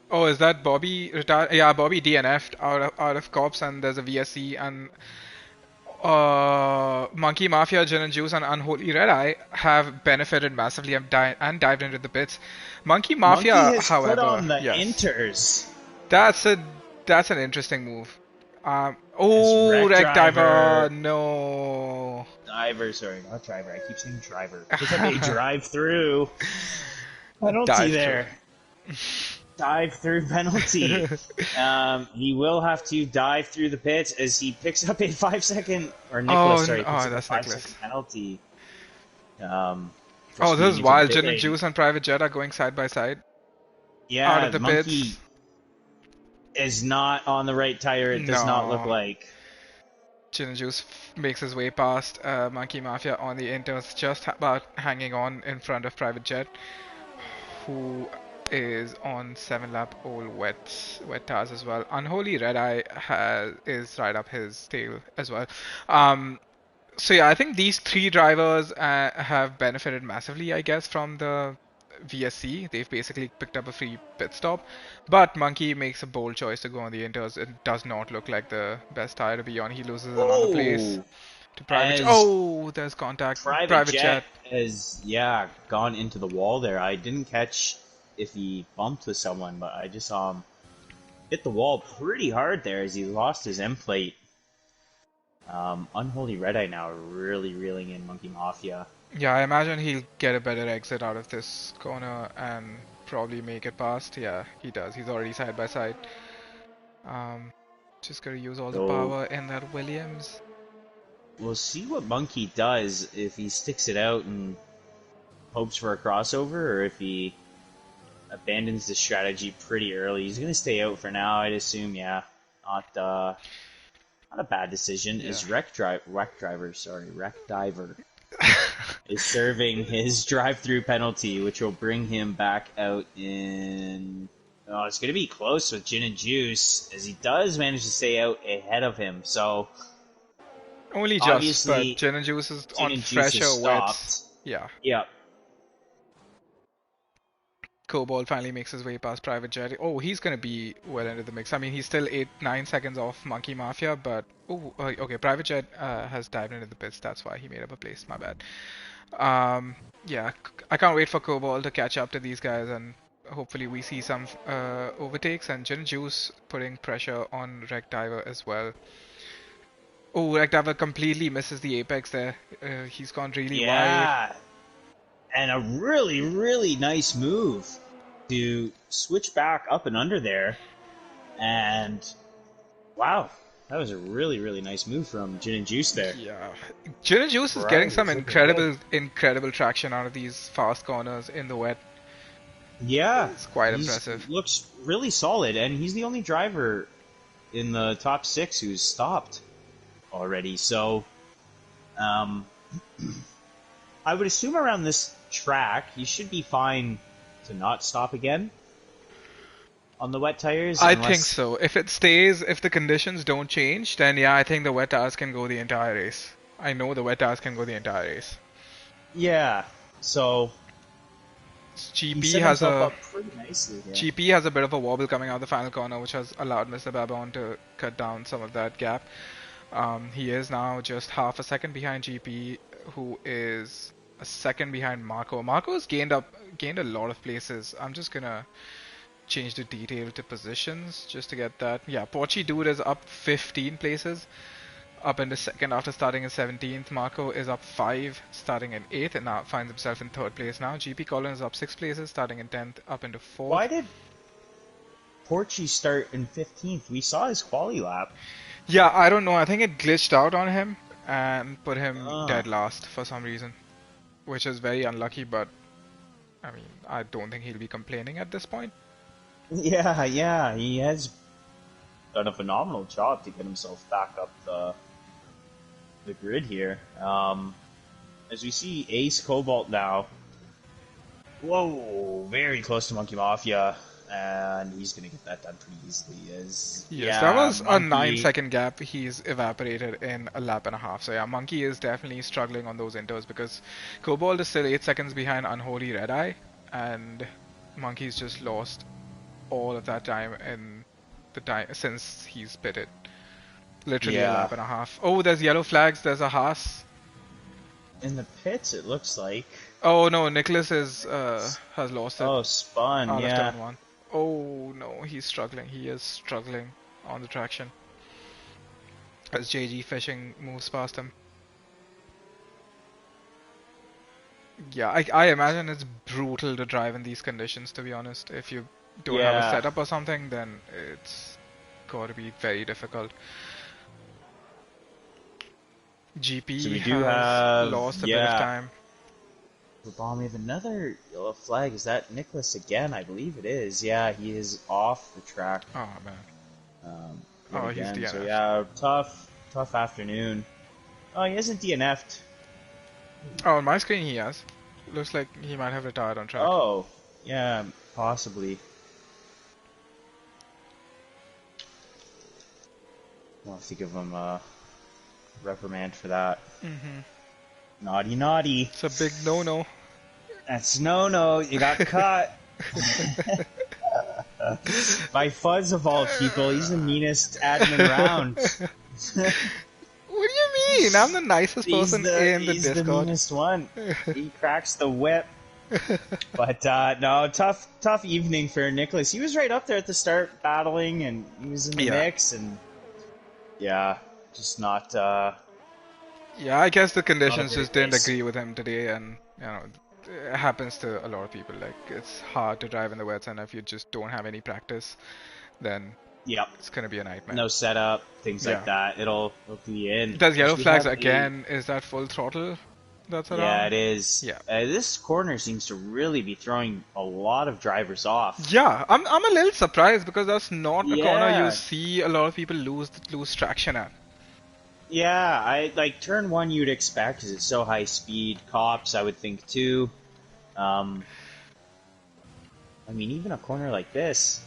Oh, is that Bobby retired? Yeah, Bobby DNF'd out of cops, and there's a VSC, and Monkey Mafia, Gin and Juice, and Unholy Red Eye have benefited massively and dived into the pits. Monkey Monkey Mafia, has put however, on the yes, inters. that's a that's an interesting move. As Oh, wreck Wreck Diver, driver, no. diver, sorry, not driver. I keep saying driver. Pick up a drive through penalty Dive through. there. Dive through penalty. He will have to dive through the pits as he picks up a 5 second, or Nicholas, sorry, picks up a That's 5 second Nicholas. penalty. For Oh, this speeding is into the wild. pit Gin and lane. Juice and Private Jet are going side by side out Yeah, of the Monkey pits. is not on the right tire. It does not look No. like. Gin and Juice makes his way past Monkey Mafia on the inters, just about hanging on in front of Private Jet, who is on 7 lap old wet tires as well. Unholy Red Eye is right up his tail as well. So yeah, I think these three drivers have benefited massively, I guess, from the VSC. They've basically picked up a free pit stop, but Monkey makes a bold choice to go on the inters. It does not look like the best tire to be on. He loses another place Oh, to Private. as Oh, there's contact. Private Private Jet. Jet has, yeah, gone into the wall there. I didn't catch if he bumped with someone, but I just saw him hit the wall pretty hard there as he lost his end plate. Unholy Red Eye now really reeling in Monkey Mafia. Yeah, I imagine he'll get a better exit out of this corner and probably make it past. Yeah, he does. He's already side by side. Just gotta use all the So power in that Williams. we'll see what Monkey does if he sticks it out and hopes for a crossover, or if he abandons the strategy pretty early. He's going to stay out for now, I'd assume. Yeah, not a bad decision. Yeah. Is Wreck Diver is serving his drive-through penalty, which will bring him back out in. Oh, it's going to be close with Gin and Juice, as he does manage to stay out ahead of him. So Only just, obviously, but Gin and Juice is Gin on and Juice fresher has wets. stopped. Yeah. Yep. Cobalt finally makes his way past Private Jet. Oh, he's gonna be well into the mix. I mean, he's still 8-9 seconds off Monkey Mafia, but okay, Private Jet has dived into the pits. That's why he made up a place. My bad. Yeah, I can't wait for Cobalt to catch up to these guys, and hopefully we see some overtakes. And Gin Juice putting pressure on Wreck Diver as well. Oh, Wreck Diver completely misses the apex there. He's gone really wide. Yeah, and a really, really nice move to switch back up and under there. And wow, that was a really, really nice move from Gin and Juice there. Yeah, Gin and Juice is Right, getting some it's looking good. incredible traction out of these fast corners in the wet. Yeah, It's quite he impressive. looks really solid, and he's the only driver in the top 6 who's stopped already. So, um, I would assume around this track, he should be fine to not stop again on the wet tires. I think so. If the conditions don't change, then yeah, I think the wet tires can go the entire race. I know the wet tires can go the entire race. Yeah, so he GP set has himself a up pretty nicely here. GP has a bit of a wobble coming out of the final corner, which has allowed Mr. Babon to cut down some of that gap. He is now just half a second behind GP, who is a second behind Marco. Marco has gained a lot of places. I'm just gonna change the detail to positions just to get that. Yeah, Porchy Dude is up 15 places, up in the second after starting in 17th. Marco is up 5, starting in 8th, and now finds himself in 3rd place now. GP Collins is up 6 places, starting in 10th, up into 4th. Why did Porchy start in 15th? We saw his quali lap. Yeah, I don't know. I think it glitched out on him and put him dead last for some reason, which is very unlucky, but I mean, I don't think he'll be complaining at this point. Yeah, he has done a phenomenal job to get himself back up the grid here. As we see Ace Cobalt now. Whoa, very close to Monkey Mafia, and he's gonna get that done pretty easily. That was a Monkey, 9 second gap. He's evaporated in a lap and a half. So yeah, Monkey is definitely struggling on those inters because Cobalt is still 8 seconds behind Unholy Red Eye, and Monkey's just lost all of that time in the time since he's pitted. Literally a lap and a half. Oh, there's yellow flags. There's a Haas. In the pits, it looks like. Oh no, Nicholas has lost it. Oh, spun, out yeah. of turn 1. Oh no, he's struggling. He is struggling on the traction. As JG Fishing moves past him. Yeah, I imagine it's brutal to drive in these conditions, to be honest. If you don't have a setup or something, then it's got to be very difficult. GP So we has do have lost a bit of time. We have another yellow flag. Is that Nicholas again? I believe it is. Yeah, he is off the track. Oh man. He's DNF'd. So yeah, tough afternoon. Oh, he hasn't DNF'd. Oh, on my screen he has. Looks like he might have retired on track. Oh, yeah, possibly. I'll have to give him a reprimand for that. Naughty. It's a big no-no. That's no. You got caught. By Fuzz of all people, he's the meanest admin around. What do you mean? I'm the nicest person in the Discord. He's the meanest one. He cracks the whip. But no, tough evening for Nicholas. He was right up there at the start battling, and he was in the mix, and yeah, just not. Yeah, I guess the conditions just didn't agree with him today, and you know, it happens to a lot of people. Like, it's hard to drive in the wets, and if you just don't have any practice, then it's gonna be a nightmare. No setup, things like that. It'll be in. Does yellow flags again? Is that full throttle? That's around? Yeah, it is. Yeah. This corner seems to really be throwing a lot of drivers off. Yeah, I'm a little surprised because that's not a corner you see a lot of people lose traction at. Yeah, I like turn 1 you'd expect because it's so high speed. Cops, I would think too. I mean, even a corner like this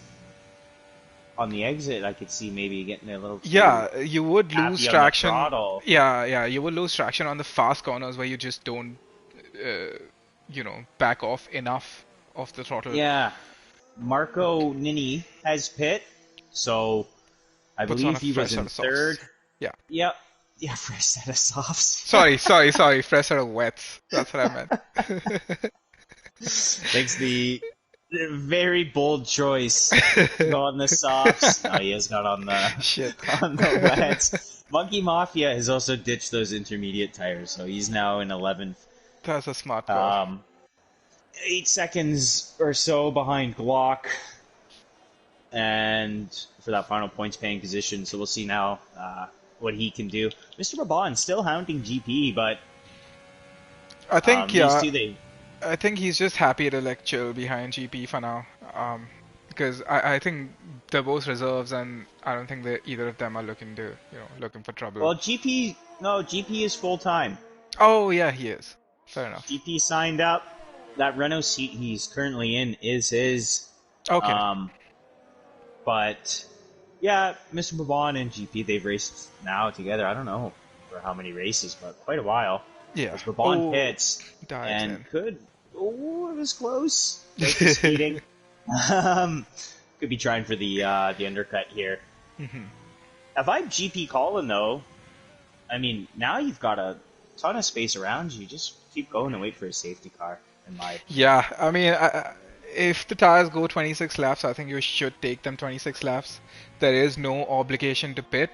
on the exit, I could see maybe getting a little. Yeah, you would lose traction. Yeah, you would lose traction on the fast corners where you just don't, back off enough off the throttle. Yeah, Marco Okay. Nini has pit, so I Puts on believe a he fresh was set in of third. softs. Yeah. Yep. Yeah, for a set of softs. Sorry. Fresh set of wets. That's what I meant. Makes the very bold choice to go on the softs. No, he has got on the Shit. on the wets. Monkey Mafia has also ditched those intermediate tires, so he's now in 11th. That's a smart call. 8 seconds or so behind Glock, and for that final points paying position. So we'll see now what he can do. Mr. Brabant still hounding GP, but I think these yeah. two they I think he's just happy to like chill behind GP for now. Because I think they're both reserves, and I don't think that either of them are looking to looking for trouble. well GP is full time. Oh yeah, he is. Fair enough. GP signed up. That Renault seat he's currently in is his. Okay. Um, but yeah, Mr. Brabant and GP they've raced now together. I don't know for how many races, but quite a while. Yeah. As Brabant Oh, pits dives and in. could it was close. Close to speeding. Um, could be trying for the undercut here. If I'm GP Colin though, I mean now you've got a ton of space around you. Just keep going and wait for a safety car. In my opinion. Yeah, I mean, if the tires go 26 laps, I think you should take them 26 laps. There is no obligation to pit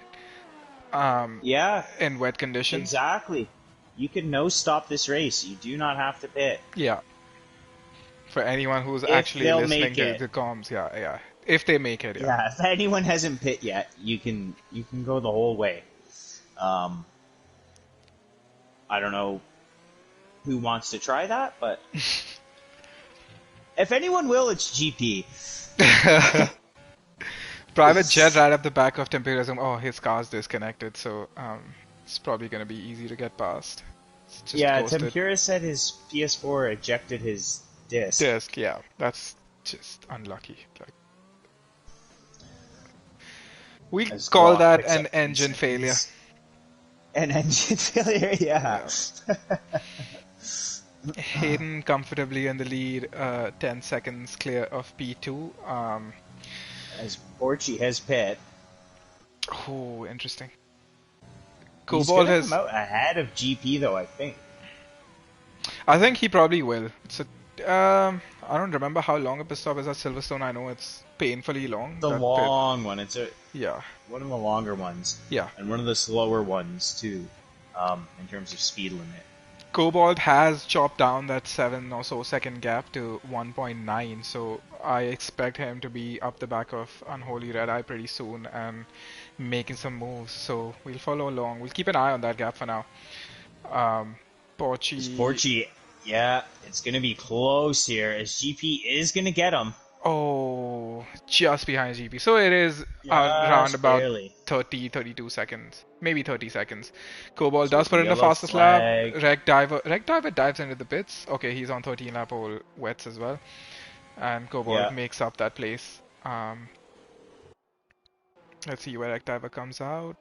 Yeah, in wet conditions. exactly. You can no stop this race. You do not have to pit. Yeah, for anyone who's If actually they'll listening make to it. the comms, yeah. If they make it, yeah. Yeah, if anyone hasn't pit yet, you can go the whole way. I don't know who wants to try that, but if anyone will, it's GP. Private jet right up the back of Temperism. Oh, his car's disconnected, so it's probably gonna be easy to get past. It's just Yeah, ghosted. Tempura said his PS4 ejected his disc. Disc, yeah, that's just unlucky. Like we As call Glock that picks an up engine failure. An engine failure, yeah. Hayden comfortably in the lead, 10 seconds clear of P2. As Borchi has pit. Oh, interesting. He's Cobalt gonna has. come out ahead of GP though, I think. I think he probably will. I don't remember how long a pit stop is at Silverstone. I know it's painfully long. The that long one. It's Yeah, one of the longer ones. yeah. And one of the slower ones too, in terms of speed limit. Cobalt has chopped down that 7 or so second gap to 1.9, so I expect him to be up the back of Unholy Red Eye pretty soon and making some moves. So we'll follow along. We'll keep an eye on that gap for now. Borchi, yeah, it's gonna be close here as GP is gonna get him. Oh, just behind GP. So it is around Just about barely. 30, 32 seconds. Maybe 30 seconds. Cobalt So does put in the yellow fastest lap. flag. Reg Diver dives into the pits. Okay, he's on 13 lap hole wets as well. And Cobalt Yeah. makes up that place. Let's see where Reg Diver comes out.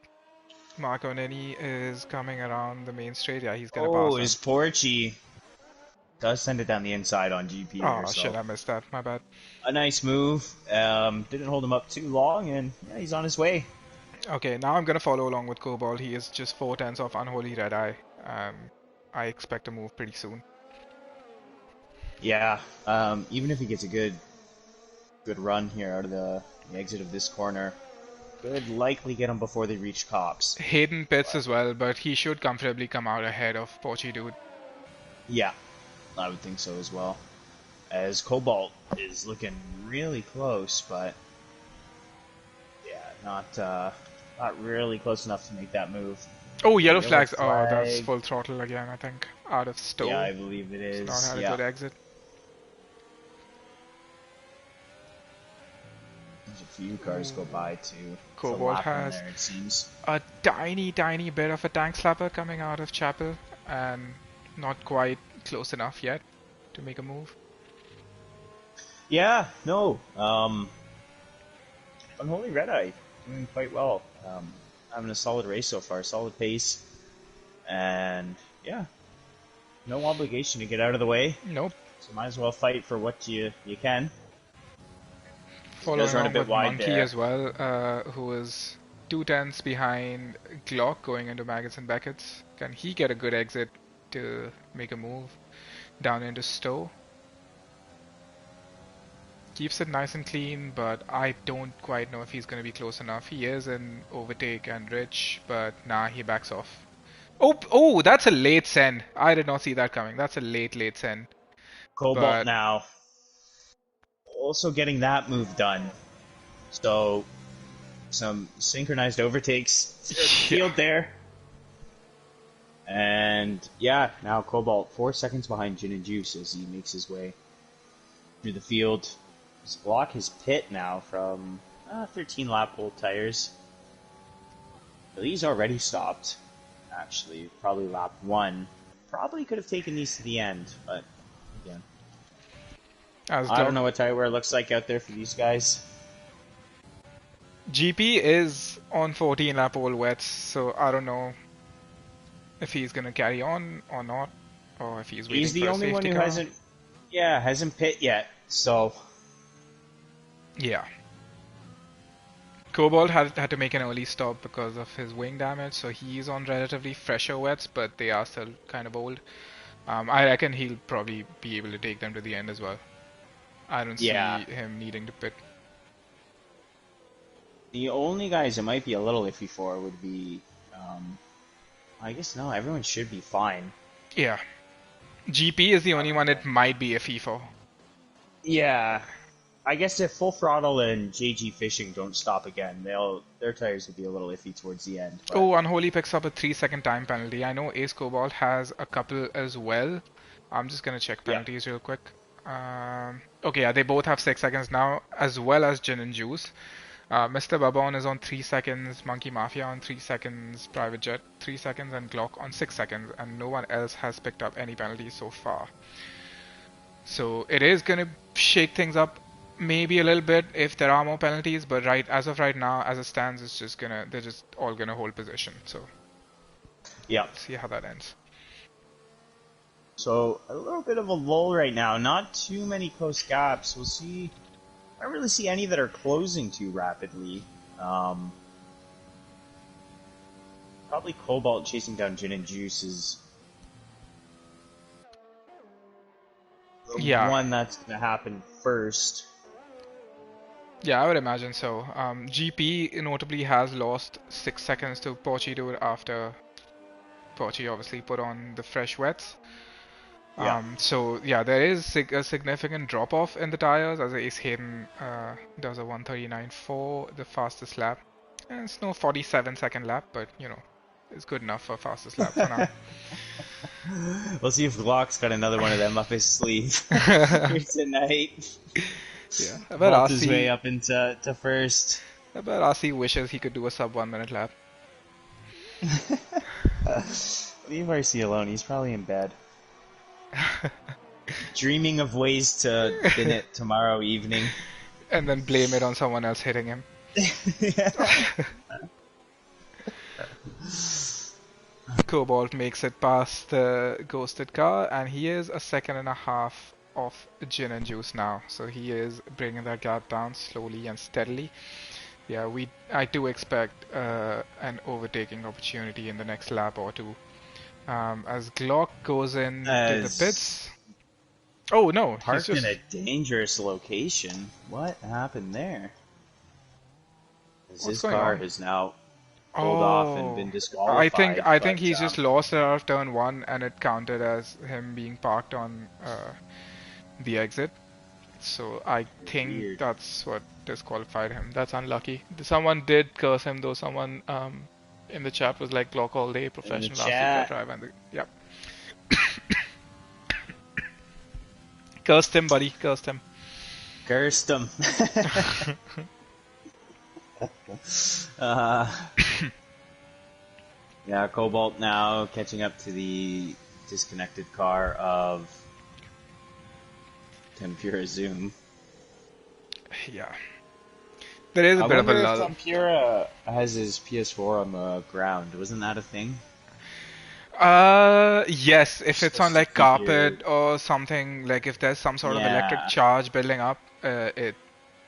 Marco Neni is coming around the main straight. Yeah, he's gonna Oh, pass his him. Borchi does send it down the inside on GP there, Oh so shit, I missed that. My bad. a nice move. Didn't hold him up too long, and yeah, he's on his way. Okay, now I'm gonna follow along with Cobalt. He is just 4 tenths off Unholy Red Eye. I expect to move pretty soon. Yeah, even if he gets a good run here out of the exit of this corner, could likely get him before they reach cops. Hayden pits as well, but he should comfortably come out ahead of Pochi Dude. Yeah, I would think so as well. As Cobalt is looking really close, but yeah, not really close enough to make that move. Oh, yellow Yellow flags. Oh, that's flag. full throttle again, I think. Out of stow. Yeah, I believe it is. Not had a Yeah. good exit. There's a few cars go by too. Cobalt has there, it seems. a tiny bit of a tank slapper coming out of Chapel, and not quite close enough yet to make a move. Yeah, no. Unholy Red Eye doing quite well. Having a solid race so far, solid pace, and yeah, no obligation to get out of the way. Nope. So might as well fight for what you can. He does Following run a on bit with wide Monkey there. as well, who is 2 tenths behind Glock going into Maggots and Beckett's. Can he get a good exit to make a move down into Stowe? Keeps it nice and clean, but I don't quite know if he's going to be close enough. He is in overtake and rich, but nah, he backs off. Oh, that's a late send. I did not see that coming. That's a late send. Cobalt But now also getting that move done. So some synchronized overtakes to the yeah, field there. And yeah, now Cobalt 4 seconds behind Gin and Juice as he makes his way through the field. He's block his pit now from 13 lap old tires. But he's already stopped. Actually, probably lap 1. Probably could have taken these to the end, but again, as I don't Glock know what tire wear looks like out there for these guys. GP is on 14 lap all wets, so I don't know if he's gonna carry on or not, or if he's He's waiting for the a only one safety who car. hasn't pit yet. So Yeah. Cobalt had to make an early stop because of his wing damage, so he's on relatively fresher wets, but they are still kind of old. I reckon he'll probably be able to take them to the end as well. I don't yeah, see him needing to pit. the only guys it might be a little iffy for would be, I guess no, everyone should be fine. Yeah. GP is the I only don't one know. it might be iffy for. Yeah, I guess if Full Throttle and JG Fishing don't stop again, their tires would be a little iffy towards the end. But Oh, Unholy picks up a 3 second time penalty. I know Ace Cobalt has a couple as well. I'm just gonna check yeah, penalties real quick. Okay, yeah, they both have 6 seconds now, as well as Gin and Juice. Mr. Babon is on 3 seconds, Monkey Mafia on 3 seconds, Private Jet 3 seconds, and Glock on 6 seconds, and no one else has picked up any penalties so far. So it is gonna shake things up maybe a little bit if there are more penalties, but as of right now, as it stands, they're just all gonna hold position. So yeah. see how that ends. So a little bit of a lull right now. Not too many close gaps. We'll see. I don't really see any that are closing too rapidly. Probably Cobalt chasing down Gin and Juice is the Yeah, one that's going to happen first. yeah, I would imagine so. GP notably has lost 6 seconds to Porchido after Porchi obviously put on the fresh wets. Yeah. So yeah, there is a significant drop off in the tires as Ace Hayden does a 139.4, the fastest lap. And it's no 47-second lap, but you know, it's good enough for fastest lap for now. We'll see if Glock's got another one of them up his sleeve here tonight. Yeah, Vault his way up into first. I bet RC wishes he could do a sub 1 minute lap. Leave RC alone. He's probably in bed. Dreaming of ways to bin it tomorrow evening. And then blame it on someone else hitting him. Cobalt makes it past the ghosted car, and he is a second and a half off Gin and Juice now. So he is bringing that gap down slowly and steadily. Yeah, I do expect an overtaking opportunity in the next lap or two. As Glock goes in to the pits. Oh no, he's Parked just in a dangerous location. What happened there? His going car on? has now pulled off and been I disqualified. think I think he's just lost it out of turn one, and it counted as him being parked on the exit. So I think weird. that's what disqualified him. That's unlucky. Someone did curse him though. Someone in the chat was like, "Glock all day, In the professional RC car chat, driver." And yep, cursed him, buddy. Cursed him. cursed him. Yeah, Cobalt now catching up to the disconnected car of Tempura Zoom. Yeah, there is a I bit of a wonder if lull. Tempura has his PS4 on the ground. Wasn't that a thing? Yes, You're if it's on supposed to like keep your carpet or something, like if there's some sort of electric yeah, charge building up, it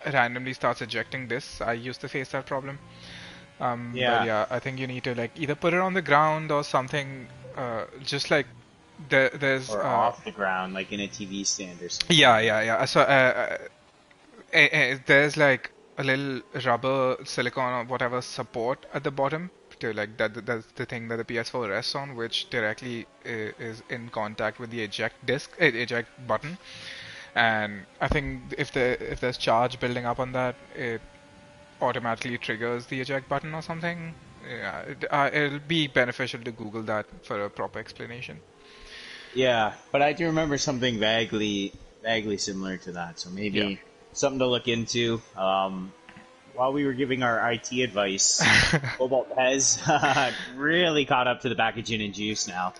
randomly starts ejecting this. I used to face that problem. But yeah, yeah, I think you need to like either put it on the ground or something. Just like there's or off the ground like in a TV stand or something. yeah. So there's like a little rubber, silicone, or whatever support at the bottom to like that's the thing that the PS4 rests on, which directly is in contact with the eject disc, eject button. And I think if there's charge building up on that, it automatically triggers the eject button or something. Yeah, it'll be beneficial to Google that for a proper explanation. Yeah, but I do remember something vaguely similar to that. So Yeah. maybe something to look into. While we were giving our IT advice, Cobalt has really caught up to the back of Gin and Juice now.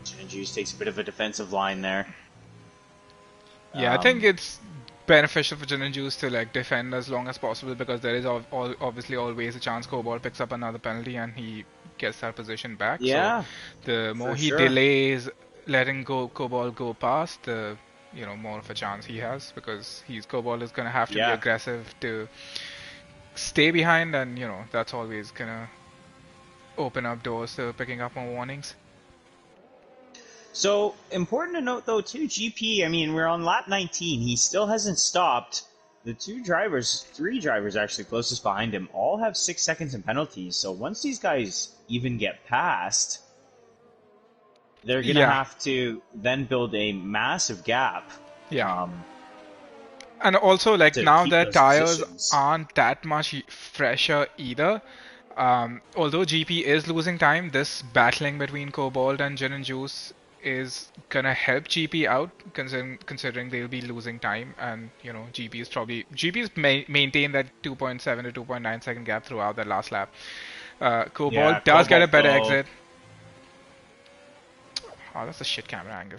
Gin and Juice takes a bit of a defensive line there. Yeah, I think Um, it's beneficial for Jin and Juice to like defend as long as possible because there is obviously always a chance Cobalt picks up another penalty and he gets that position back. So yeah, the more for he sure. delays letting go Cobalt go past, the more of a chance he has because he's Cobalt is gonna have to be Yeah. aggressive to stay behind and that's always gonna open up doors to picking up more warnings. So important to note though too, GP. I mean, we're on lap 19. He still hasn't stopped. The three drivers actually closest behind him, all have 6 seconds in penalties. So once these guys even get past, they're gonna Yeah, have to then build a massive gap yeah. um, And also, like to now keep their those tires positions. aren't that much fresher either. Although GP is losing time, this battling between Cobalt and Gin and Juice is gonna help GP out, considering they'll be losing time, and GP's maintained that 2.7 to 2.9 second gap throughout the last lap. Yeah, Cobalt does get a Cobalt better though. exit. Oh, that's a shit camera angle.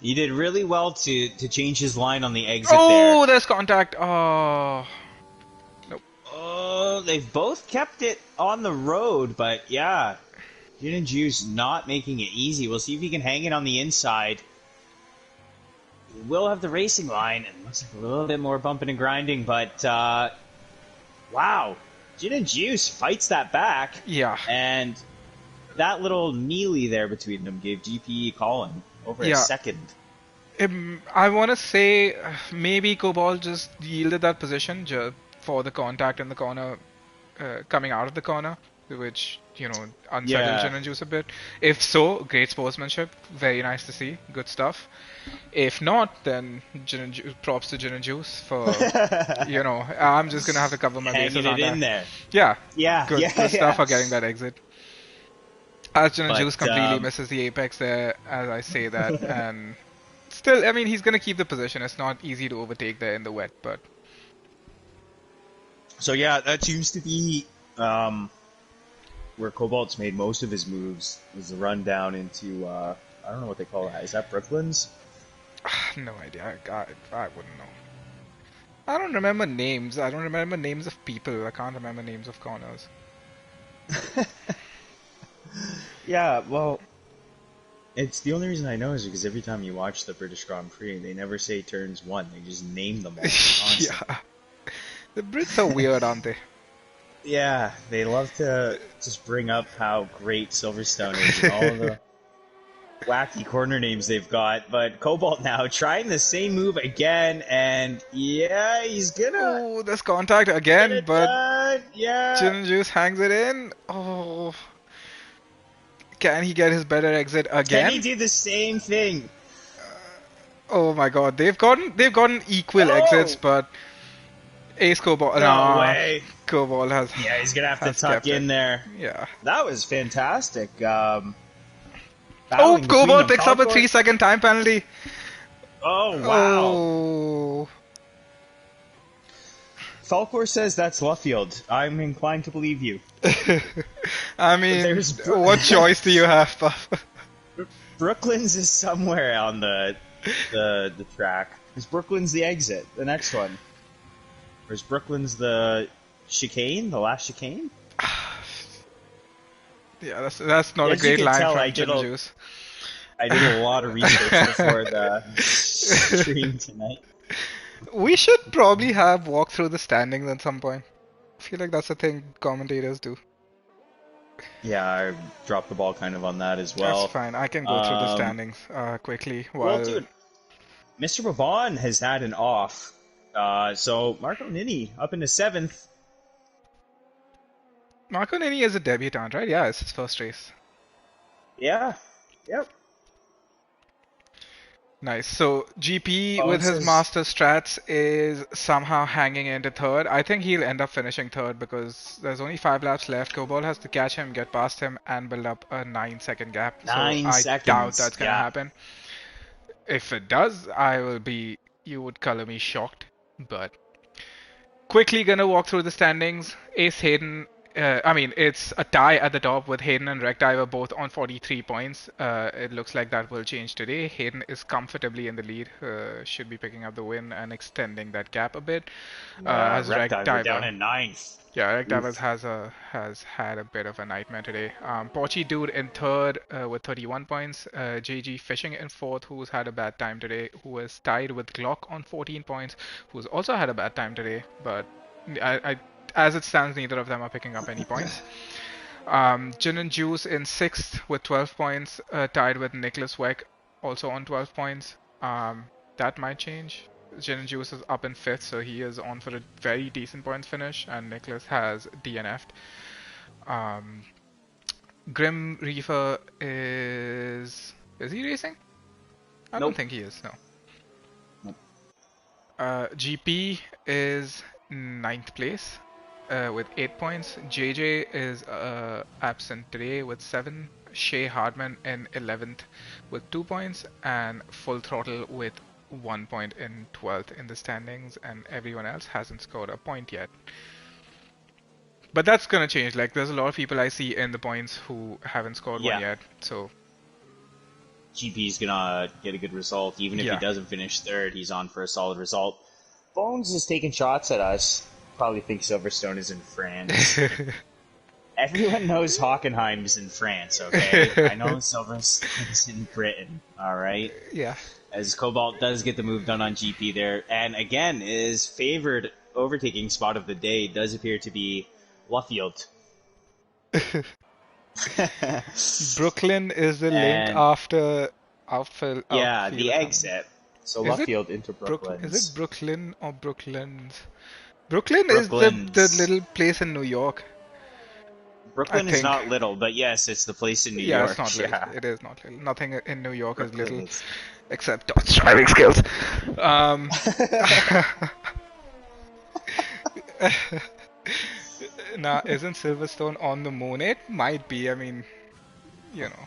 He did really well to change his line on the exit there. Oh, there's contact. Oh, nope. Oh, they've both kept it on the road, but yeah, Gin and Juice not making it easy. We'll see if he can hang it on the inside. He will have the racing line, and looks like a little bit more bumping and grinding, but wow, Gin and Juice fights that back, Yeah, and that little melee there between them gave GP Colin over a yeah. second. I want to say maybe Cobalt just yielded that position for the contact in the corner, coming out of the corner, which unsettled Yeah, Jin and Juice a bit. If so, great sportsmanship, very nice to see, good stuff. If not, then props to Jin and Juice for I'm just gonna have to cover my bases hanging it on in that. there. Yeah, Yeah, good stuff yeah. for getting that exit. As Jin and But Juice completely misses the apex there, as I say that, and still, I mean, he's going to keep the position. It's not easy to overtake there in the wet, but so yeah, that seems to be where Cobalt's made most of his moves. Was the run down into I don't know what they call that. Is that Brooklyn's? no idea. I wouldn't know. I don't remember names. I don't remember names of people. I can't remember names of corners. Yeah, well, it's the only reason I know is because every time you watch the British Grand Prix, they never say turns one. They just name them all constantly. Yeah. The Brits are weird, aren't they? Yeah, they love to just bring up how great Silverstone is and all of the wacky corner names they've got. But Cobalt now trying the same move again, and yeah, he's gonna Oh, there's contact get again, it but done. Yeah. Gin and Juice hangs it in. Oh, can he get his better exit Can he again? do the same thing? Oh my god, they've gotten equal exits, Oh, but Ace Cobalt, no nah, way. Cobalt Yeah, he's gonna have to has tuck kept it. in there. Yeah. That was fantastic. Oh, Battling between Cobalt them. picks up a Falcor. 3 second time penalty. Oh, wow. Oh, Falcor says that's Luffield. I'm inclined to believe you. I mean, There's what choice do you have, Puff? Brooklands is somewhere on the track. Is Brooklands the exit? The next one, or is Brooklands the chicane? The last chicane? Yeah, that's not a As you great can line tell, from Gin and Juice. I did a lot of research before the stream tonight. We should probably have walked through the standings at some point. I feel like that's a thing commentators do. Yeah, I dropped the ball kind of on that as That's well. fine. I can go through the Um, standings quickly well, while dude, Mr. Babon has had an off. So Marco Nini up into seventh. Marco Nini is a debutant, right? Yeah, it's his first race. Yeah, yep. Nice. So GP Bone with his says master strats is somehow hanging into third. I think he'll end up finishing third because there's only 5 laps left. Cobalt has to catch him, get past him, and build up a 9 second gap. So nine I doubt seconds. that's gonna Yeah. happen. If it does, I will be. You would color me shocked, but quickly gonna walk through the standings. Ace Hayden. It's a tie at the top with Hayden and Rectiver both on 43 points. It looks like that will change today. Hayden is comfortably in the lead, should be picking up the win and extending that gap a bit. As Rectiver down Rectiver in ninth. yeah, Eric Davis Oof. has had a bit of a nightmare today. Pochi Dude in third with 31 points. JG Fishing in fourth, who's had a bad time today, who is tied with Glock on 14 points, who's also had a bad time today. But as it stands, neither of them are picking up any points. Gin and Juice in sixth with 12 points, tied with Nicholas Weck, also on 12 points. That might change. Gin and Juice is up in fifth, so he is on for a very decent points finish, and Nicholas has DNF'd. Um, Grim Reaper is he racing? I don't Nope. think he is. No. Nope. GP is ninth place with 8 points. JJ is absent today with 7. Shea Hardman in 11th with 2 points, and Full Throttle with 1 point in 12th in the standings, and everyone else hasn't scored a point yet. But that's gonna change. Like, there's a lot of people I see in the points who haven't scored one Yeah. yet. So GP's gonna get a good result. Even if he doesn't finish third, he's on for a solid result. Bones is taking shots at us. Probably think Silverstone is in France. Everyone knows Hockenheim's in France, okay? I know Silverstone's in Britain, alright? yeah. As Cobalt does get the move done on GP there. And again, his favored overtaking spot of the day does appear to be Luffield. Brooklyn is the link And after yeah, outfield the coming. exit. So Is it Luffield into Brooklyn. Is it Brooklyn or Brooklands? Brooklyn is the Brooklands. little place in New York. Brooklyn I is think. not little, but yes, it's the place in New Yeah, York. it's not little. Yeah. It is not little. Nothing in New York is Brooklyn little, is. except Dodge driving skills. Now, isn't Silverstone on the moon? It might be. I mean, you know,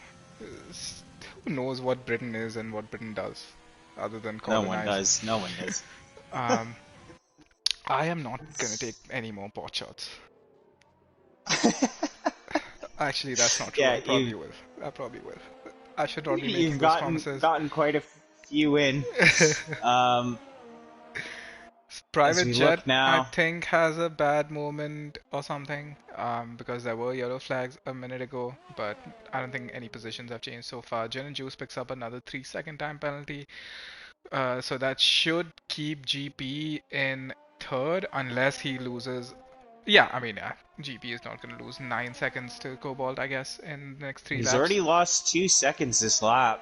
who knows what Britain is and what Britain does, other than No colonize. one does. No one does. I am not gonna take any more pot shots. Actually, that's not true. Yeah, I probably will. I probably will. I should not be making You've those promises. gotten quite a few in. Private we Jet, look now- I think, has a bad moment or something, because there were yellow flags a minute ago, but I don't think any positions have changed so far. Gin and Juice picks up another 3-second time penalty, so that should keep GP in third unless he loses. Yeah, GP is not going to lose 9 seconds to Cobalt, I guess, in the next 3 He's laps. already lost 2 seconds this lap.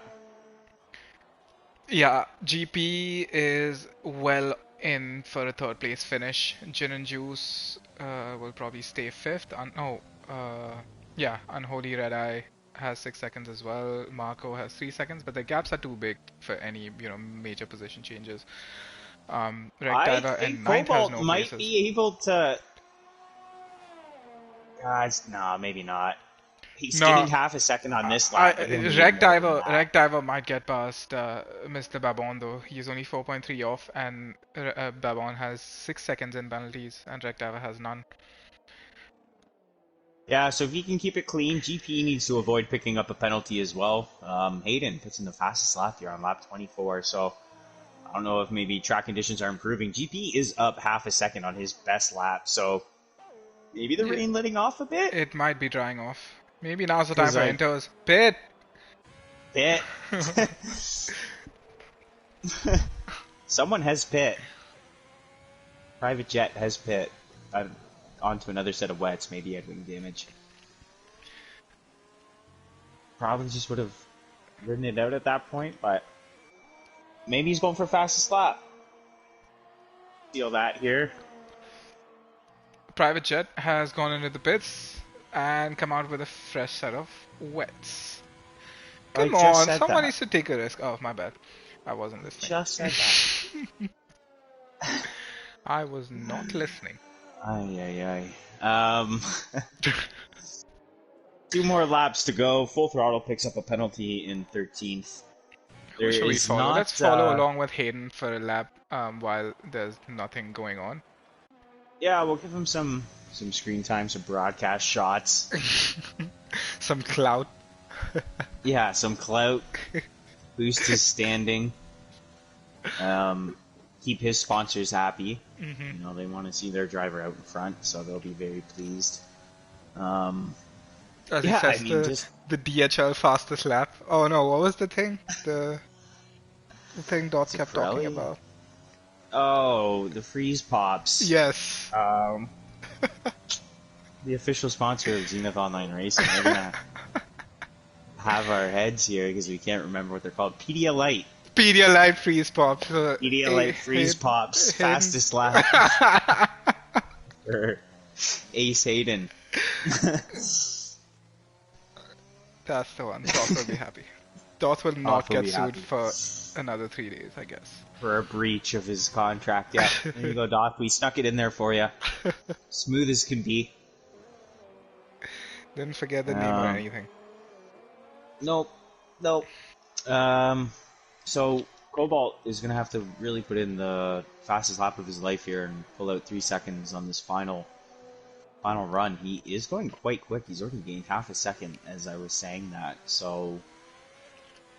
Yeah, GP is well in for a third place finish. Gin and Juice will probably stay fifth. Unholy Red Eye has 6 seconds as well. Marco has 3 seconds, but the gaps are too big for any major position changes. I Rectiver think and ninth has Cobalt no might places. be able to. No, maybe not. He's No. getting half a second on this lap. but he'll need more than that. Rectiver might get past Mr. Babon though. He's only 4.3 off, and Babon has 6 seconds in penalties, and Rectiver has none. Yeah, so if he can keep it clean, GP needs to avoid picking up a penalty as well. Hayden puts in the fastest lap here on lap 24, so I don't know if maybe track conditions are improving. GP is up half a second on his best lap, so maybe the rain letting off a bit? It might be drying off. Maybe now's the time Because for like intros. Pit! Pitt, someone has Pitt. Private jet has Pitt. Onto another set of wets. Maybe he had wing damage. Probably just would have ridden it out at that point, but maybe he's going for fastest lap. Feel that here. Private Jet has gone into the pits and come out with a fresh set of wets. I Come just on, said someone that. needs to take a risk. Oh, my bad. I wasn't I listening. just said that. I was not listening. Ay, ay, ay. 2 more laps to go. Full Throttle picks up a penalty in 13th. Who There should we is follow? Let's not. follow along with Hayden for a lap while there's nothing going on. Yeah, we'll give him some screen time, some broadcast shots. Some clout. Yeah, some clout. Boost his standing. Keep his sponsors happy. You know, they want to see their driver out in front, so they'll be very pleased. As he Yeah, says, I mean, just the DHL fastest lap. Oh no, what was the thing? The thing Dot kept talking Pirelli? about. Oh, the freeze pops. Yes. The official sponsor of Zenith Online Racing. We're gonna have our heads here because we can't remember what they're called. Pedialyte. Pedialyte freeze pop. Pedialyte freeze pops. Fastest lap for Ace Hayden. That's the one. Dot will be happy. Dot will not get sued for another 3 days, I guess. For a breach of his contract. Yeah, there you go, Doc. We snuck it in there for you. Smooth as can be. Didn't forget the name or anything. Nope. So Cobalt is gonna have to really put in the fastest lap of his life here and pull out 3 seconds on this final run. He is going quite quick. He's already gained half a second as I was saying that. So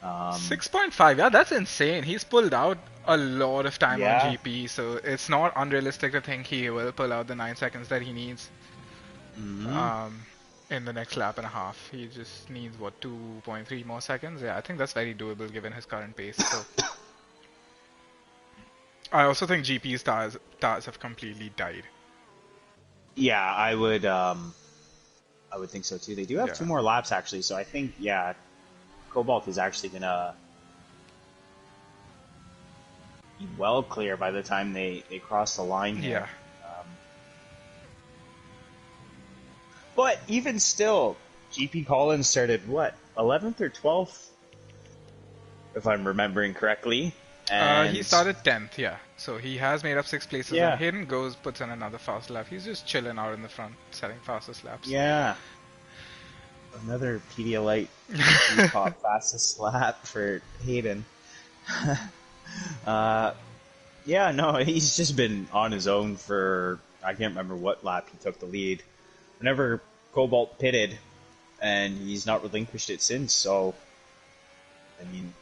6.5, yeah, that's insane. He's pulled out a lot of time Yeah. on GP, so it's not unrealistic to think he will pull out the 9 seconds that he needs in the next lap and a half. He just needs, what, 2.3 more seconds? Yeah, I think that's very doable given his current pace. So I also think GP's tires have completely died. Yeah, I would think so too. They do have Yeah. 2 more laps actually, so I think Cobalt is actually gonna be well clear by the time they cross the line here. Yeah. But even still, GP Collins started what, 11th or 12th, if I'm remembering correctly. And He started 10th, yeah. So he has made up 6 places. Yeah. And Hayden puts in another fast lap. He's just chilling out in the front, setting fastest laps. Yeah. Another Pedialyte pop fastest lap for Hayden. Yeah, no, he's just been on his own for, I can't remember what lap he took the lead. Whenever Cobalt pitted, and he's not relinquished it since, so, I mean,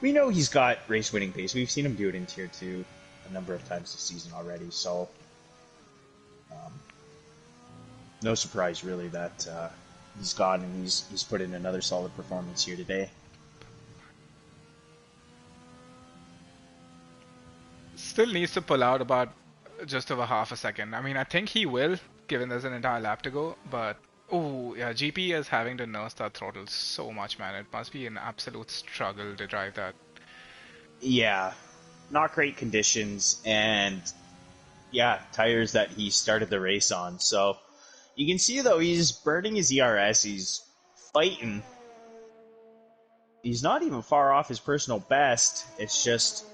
we know he's got race-winning pace. We've seen him do it in Tier 2 a number of times this season already, so no surprise really that he's gone and he's put in another solid performance here today. Still needs to pull out about just over half a second. I mean, I think he will, given there's an entire lap to go, but oh yeah, GP is having to nurse that throttle so much, man. It must be an absolute struggle to drive that. Yeah, not great conditions, and yeah, tires that he started the race on. So you can see though he's burning his ERS. He's fighting. He's not even far off his personal best. It's just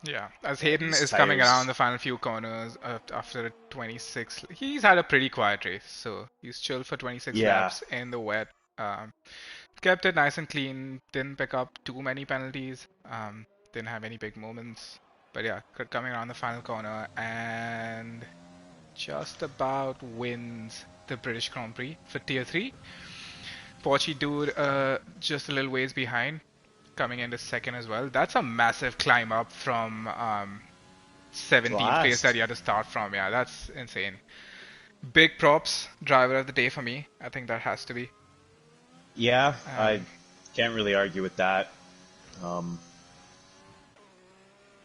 Yeah, as Hayden these is coming tires- around the final few corners after a 26, he's had a pretty quiet race, so he's chilled for 26 Yeah. laps in the wet. Kept it nice and clean, didn't pick up too many penalties, didn't have any big moments. But yeah, coming around the final corner and just about wins the British Grand Prix for Tier 3. Porsche dude just a little ways behind, coming into second as well. That's a massive climb up from 17th place Last. that you had to start from. Yeah, that's insane. Big props, driver of the day for me. I think that has to be. Yeah, I Um, can't really argue with that. Um,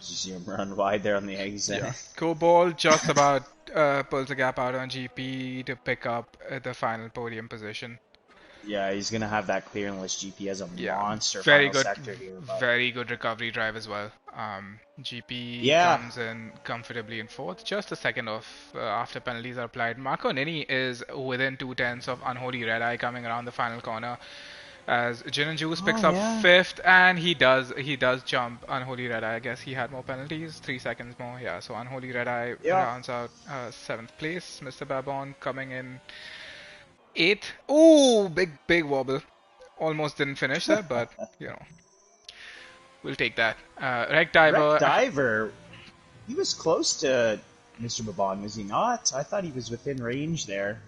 did you see him run wide there on the yeah, exit? Cobalt just about pulls the gap out on GP to pick up the final podium position. Yeah, he's gonna have that clear unless GP has a Yeah, monster very final good, sector here, but very good recovery drive as well. GP yeah. comes in comfortably in fourth, just a second off after penalties are applied. Marco Nini is within 2 tenths of Unholy Red Eye coming around the final corner as Gin and Juice Oh picks up yeah. fifth, and he does jump Unholy Red Eye. I guess he had more penalties, 3 seconds more. Yeah, so Unholy Red Eye Yeah. rounds out seventh place. Mr. Babon coming in eighth. Ooh, big wobble. Almost didn't finish there, but you know we'll take that. Rec Wreck Diver. Diver, he was close to Mr. Babon, was he not? I thought he was within range there.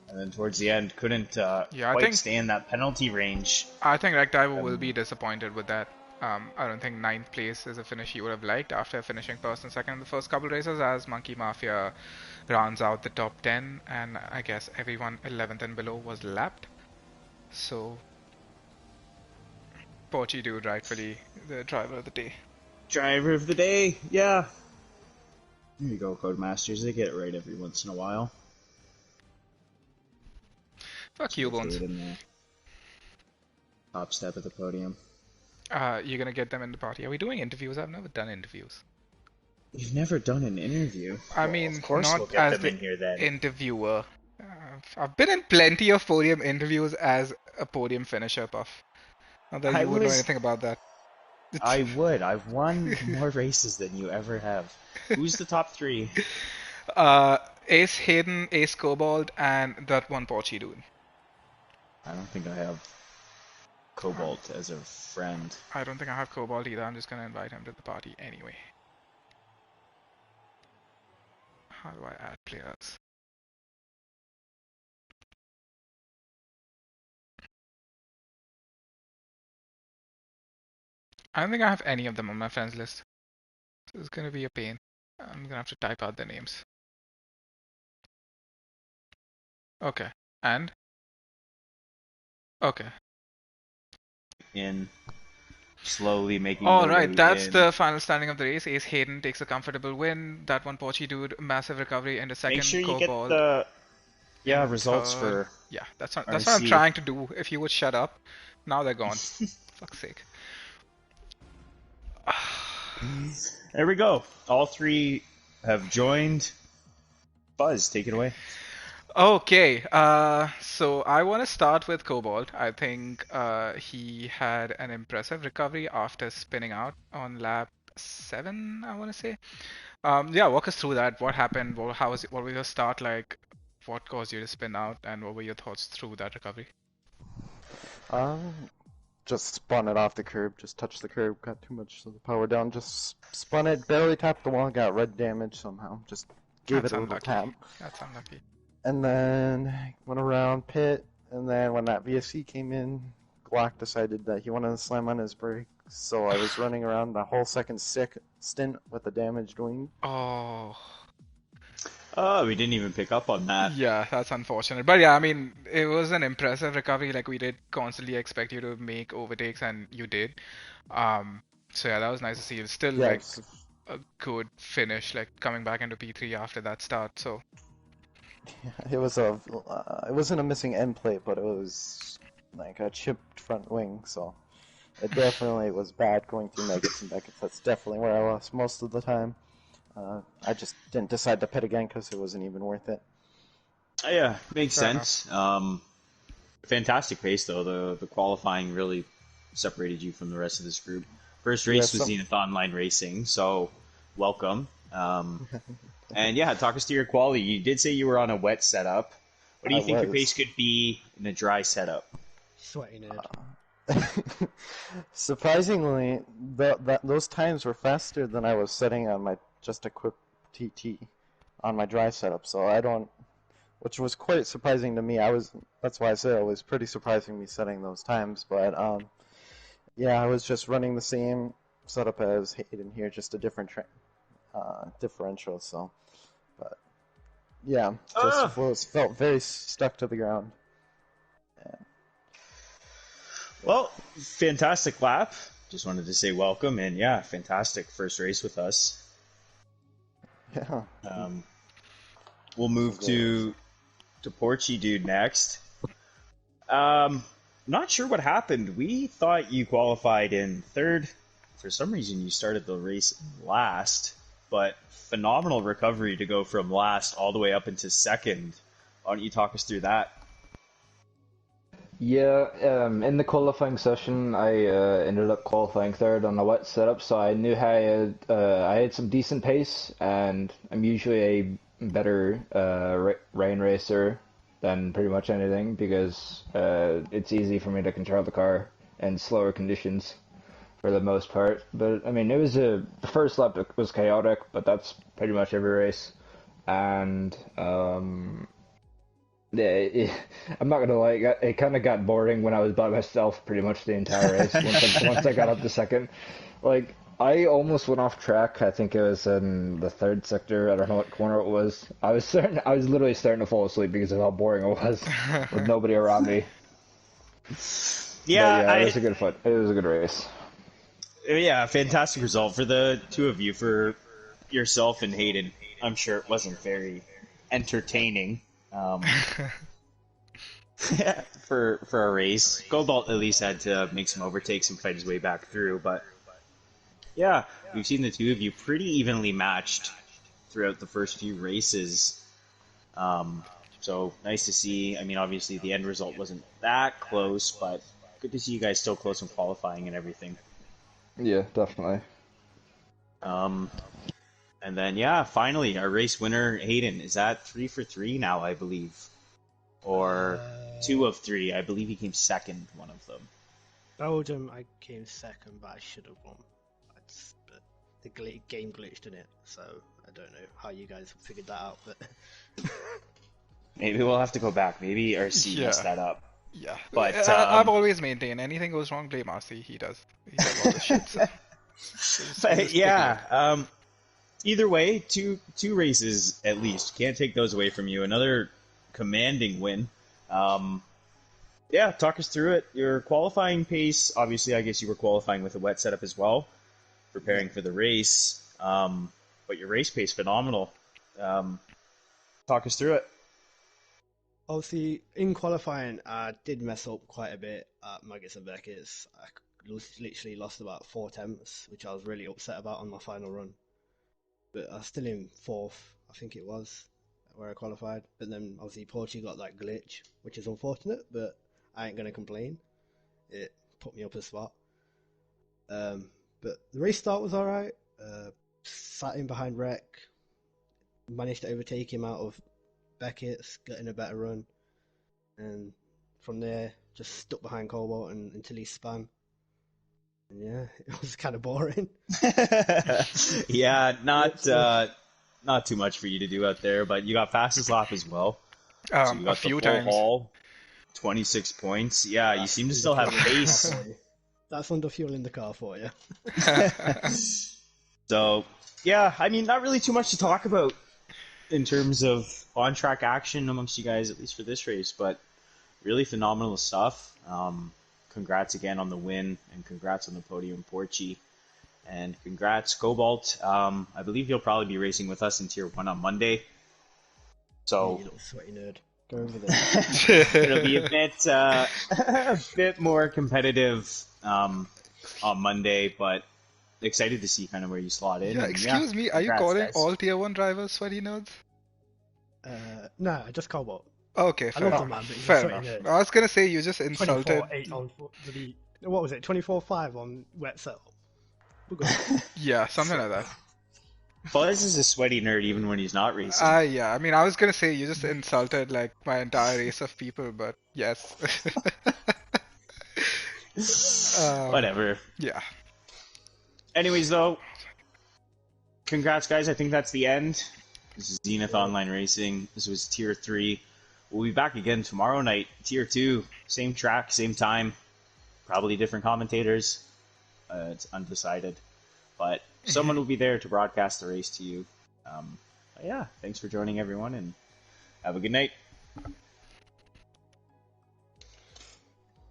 And then towards the end, couldn't Yeah, I quite think stay in that penalty range. I think Rec Diver will be Um, disappointed with that. I don't think ninth place is a finish he would have liked after finishing first and second in the first couple races, as Monkey Mafia rounds out the top 10, and I guess everyone 11th and below was lapped. So, Pochi Dude rightfully the driver of the day. Driver of the day, yeah. There you go, Codemasters. They get it right every once in a while. Fuck See you, if Bones. Fade in the top step of the podium. You're gonna get them in the party. Are we doing interviews? I've never done interviews. You've never done an interview. I Well, of mean, course we'll not get as them the in here then. interviewer. I've been in plenty of podium interviews as a podium finisher, Puff. Not that I you would know was. anything about that. I would. I've won more races than you ever have. Who's the top three? uh, Ace Hayden, Ace Cobalt, and that one Pochi dude. I don't think I have Um, Cobalt as a friend. I don't think I have Cobalt either. I'm just gonna invite him to the party anyway. How do I add players? I don't think I have any of them on my friends list. So it's gonna be a pain. I'm gonna have to type out their names. Okay. And? Okay. In slowly making All their way right, that's in. the final standing of the race. Ace Hayden takes a comfortable win. That one Pochi dude, massive recovery into Make sure second. you get Cobalt the in results third. for Yeah, that's what I'm RC. trying to do. If you would shut up. Now they're gone. Fuck's sake. There we go. All three have joined. Buzz, take it away. Okay, so I want to start with Cobalt. I think he had an impressive recovery after spinning out on lap 7, I want to say. Yeah, walk us through that. What happened? What was your start like? What caused you to spin out, and what were your thoughts through that recovery? Um, just spun it off the curb, just touched the curb, got too much of the power down, just spun it, barely tapped the wall, got red damage somehow, just gave it That's a little unlucky. tap. That's unlucky. And then went around pit, and then when that VSC came in, Glock decided that he wanted to slam on his brakes, so I was running around the whole second stint with a damaged wing. Oh, Oh, we didn't even pick up on that. yeah, that's unfortunate. But yeah, I mean, it was an impressive recovery. Like we did constantly expect you to make overtakes, and you did. Um, so yeah, that was nice to see. It was still Yeah, like a good finish, like coming back into P3 after that start. So it wasn't a missing end plate, but it was like a chipped front wing, so it definitely was bad going through Nuggets and Beckett. That's definitely where I lost most of the time. I just didn't decide to pit again because it wasn't even worth it. Yeah, makes fair enough. sense. Fantastic race though. The qualifying really separated you from the rest of this group. First Yeah, race was Zenith Online Racing, so welcome. And yeah, talk us through your quality. You did say you were on a wet setup. What do I you think your pace was. could be in a dry setup? Sweaty nerd. Surprisingly, those times were faster than I was setting on my just equipped TT on my dry setup. So I don't, which was quite surprising to me. That's why I said it was pretty surprising me setting those times. But yeah, I was just running the same setup as Hayden here, just a different differential. So, but Yeah, Joseph Willis felt very stuck to the ground. Yeah. Well, fantastic lap. Just wanted to say welcome, and yeah, fantastic first race with us. Yeah. We'll move to Porchy Dude next. Not sure what happened. We thought you qualified in third. For some reason, you started the race last, but phenomenal recovery to go from last all the way up into second. Why don't you talk us through that? Yeah, in the qualifying session, I ended up qualifying third on a wet setup, so I knew I had some decent pace, and I'm usually a better rain racer than pretty much anything because it's easy for me to control the car in slower conditions for the most part. But I mean, the first lap was chaotic, but that's pretty much every race, and yeah, I'm not gonna lie, it kind of got boring when I was by myself pretty much the entire race. Once I got up to second, like I almost went off track. I think it was in the third sector. I don't know what corner it was. I was literally starting to fall asleep because of how boring it was with nobody around me. Yeah, But yeah, it was a good foot. It was a good race. Yeah, fantastic result for the two of you. For yourself and Hayden, I'm sure it wasn't very entertaining. For a race. Cobalt at least had to make some overtakes and fight his way back through, but yeah, we've seen the two of you pretty evenly matched throughout the first few races. So nice to see. I mean, obviously the end result wasn't that close, but good to see you guys still close in qualifying and everything. Yeah, definitely. And then yeah, finally our race winner Hayden is that 3 for 3 now, I believe, or 2 of 3. I believe he came second one of them. Belgium, I came second, but I should have won. But the game glitched in it, so I don't know how you guys figured that out. But maybe we'll have to go back. Maybe RC messed that up. Yeah, But I've always maintained anything goes wrong, blame RC. He does all this shit. So. But yeah, either way, two races at least. Can't take those away from you. Another commanding win. Yeah, talk us through it. Your qualifying pace, obviously, I guess you were qualifying with a wet setup as well, preparing for the race. But your race pace, phenomenal. Talk us through it. obviously, in qualifying, I did mess up quite a bit at Maggots and Beckett's. I literally lost about 4 attempts, which I was really upset about on my final run. But I was still in 4th, I think it was, where I qualified. But then obviously Portugal got that glitch, which is unfortunate, but I ain't going to complain. It put me up a spot. But the race start was alright. Sat in behind Rec. Managed to overtake him out of Beckett's, getting a better run. And from there, just stuck behind Cobalt until he spun. And yeah, it was kind of boring. Yeah, not too much for you to do out there, but you got fastest lap as well. So you got a few the full times. haul, 26 points. Yeah, you seem to still have pace. That's under fueling the car for you. So, yeah, I mean, not really too much to talk about in terms of on-track action amongst you guys, at least for this race, but really phenomenal stuff. Congrats again on the win, and congrats on the podium, Porchy. And congrats, Cobalt. I believe you'll probably be racing with us in Tier 1 on Monday. So, You little sweaty nerd. Go over there. it'll be a bit more competitive on Monday, but excited to see kind of where you slot in. Yeah, And, excuse me, are you congrats, calling guys. all Tier 1 drivers sweaty nerds? No, just Cobalt. Okay, I fair love enough. the man, but he's a Fair sweaty enough. nerd. I was gonna say you just insulted. 24-8 on what was it? 24-5 on wet setup. We're good. Yeah, something like that. Buzz is a sweaty nerd even when he's not racing. Yeah, I mean, I was gonna say you just insulted like my entire race of people, but yes. Whatever. Yeah. Anyways, though, congrats, guys. I think that's the end. This is Zenith Online Racing. This was Tier 3. We'll be back again tomorrow night, Tier 2. Same track, same time. Probably different commentators. It's undecided. But someone will be there to broadcast the race to you. But yeah, thanks for joining, everyone, and Have a good night.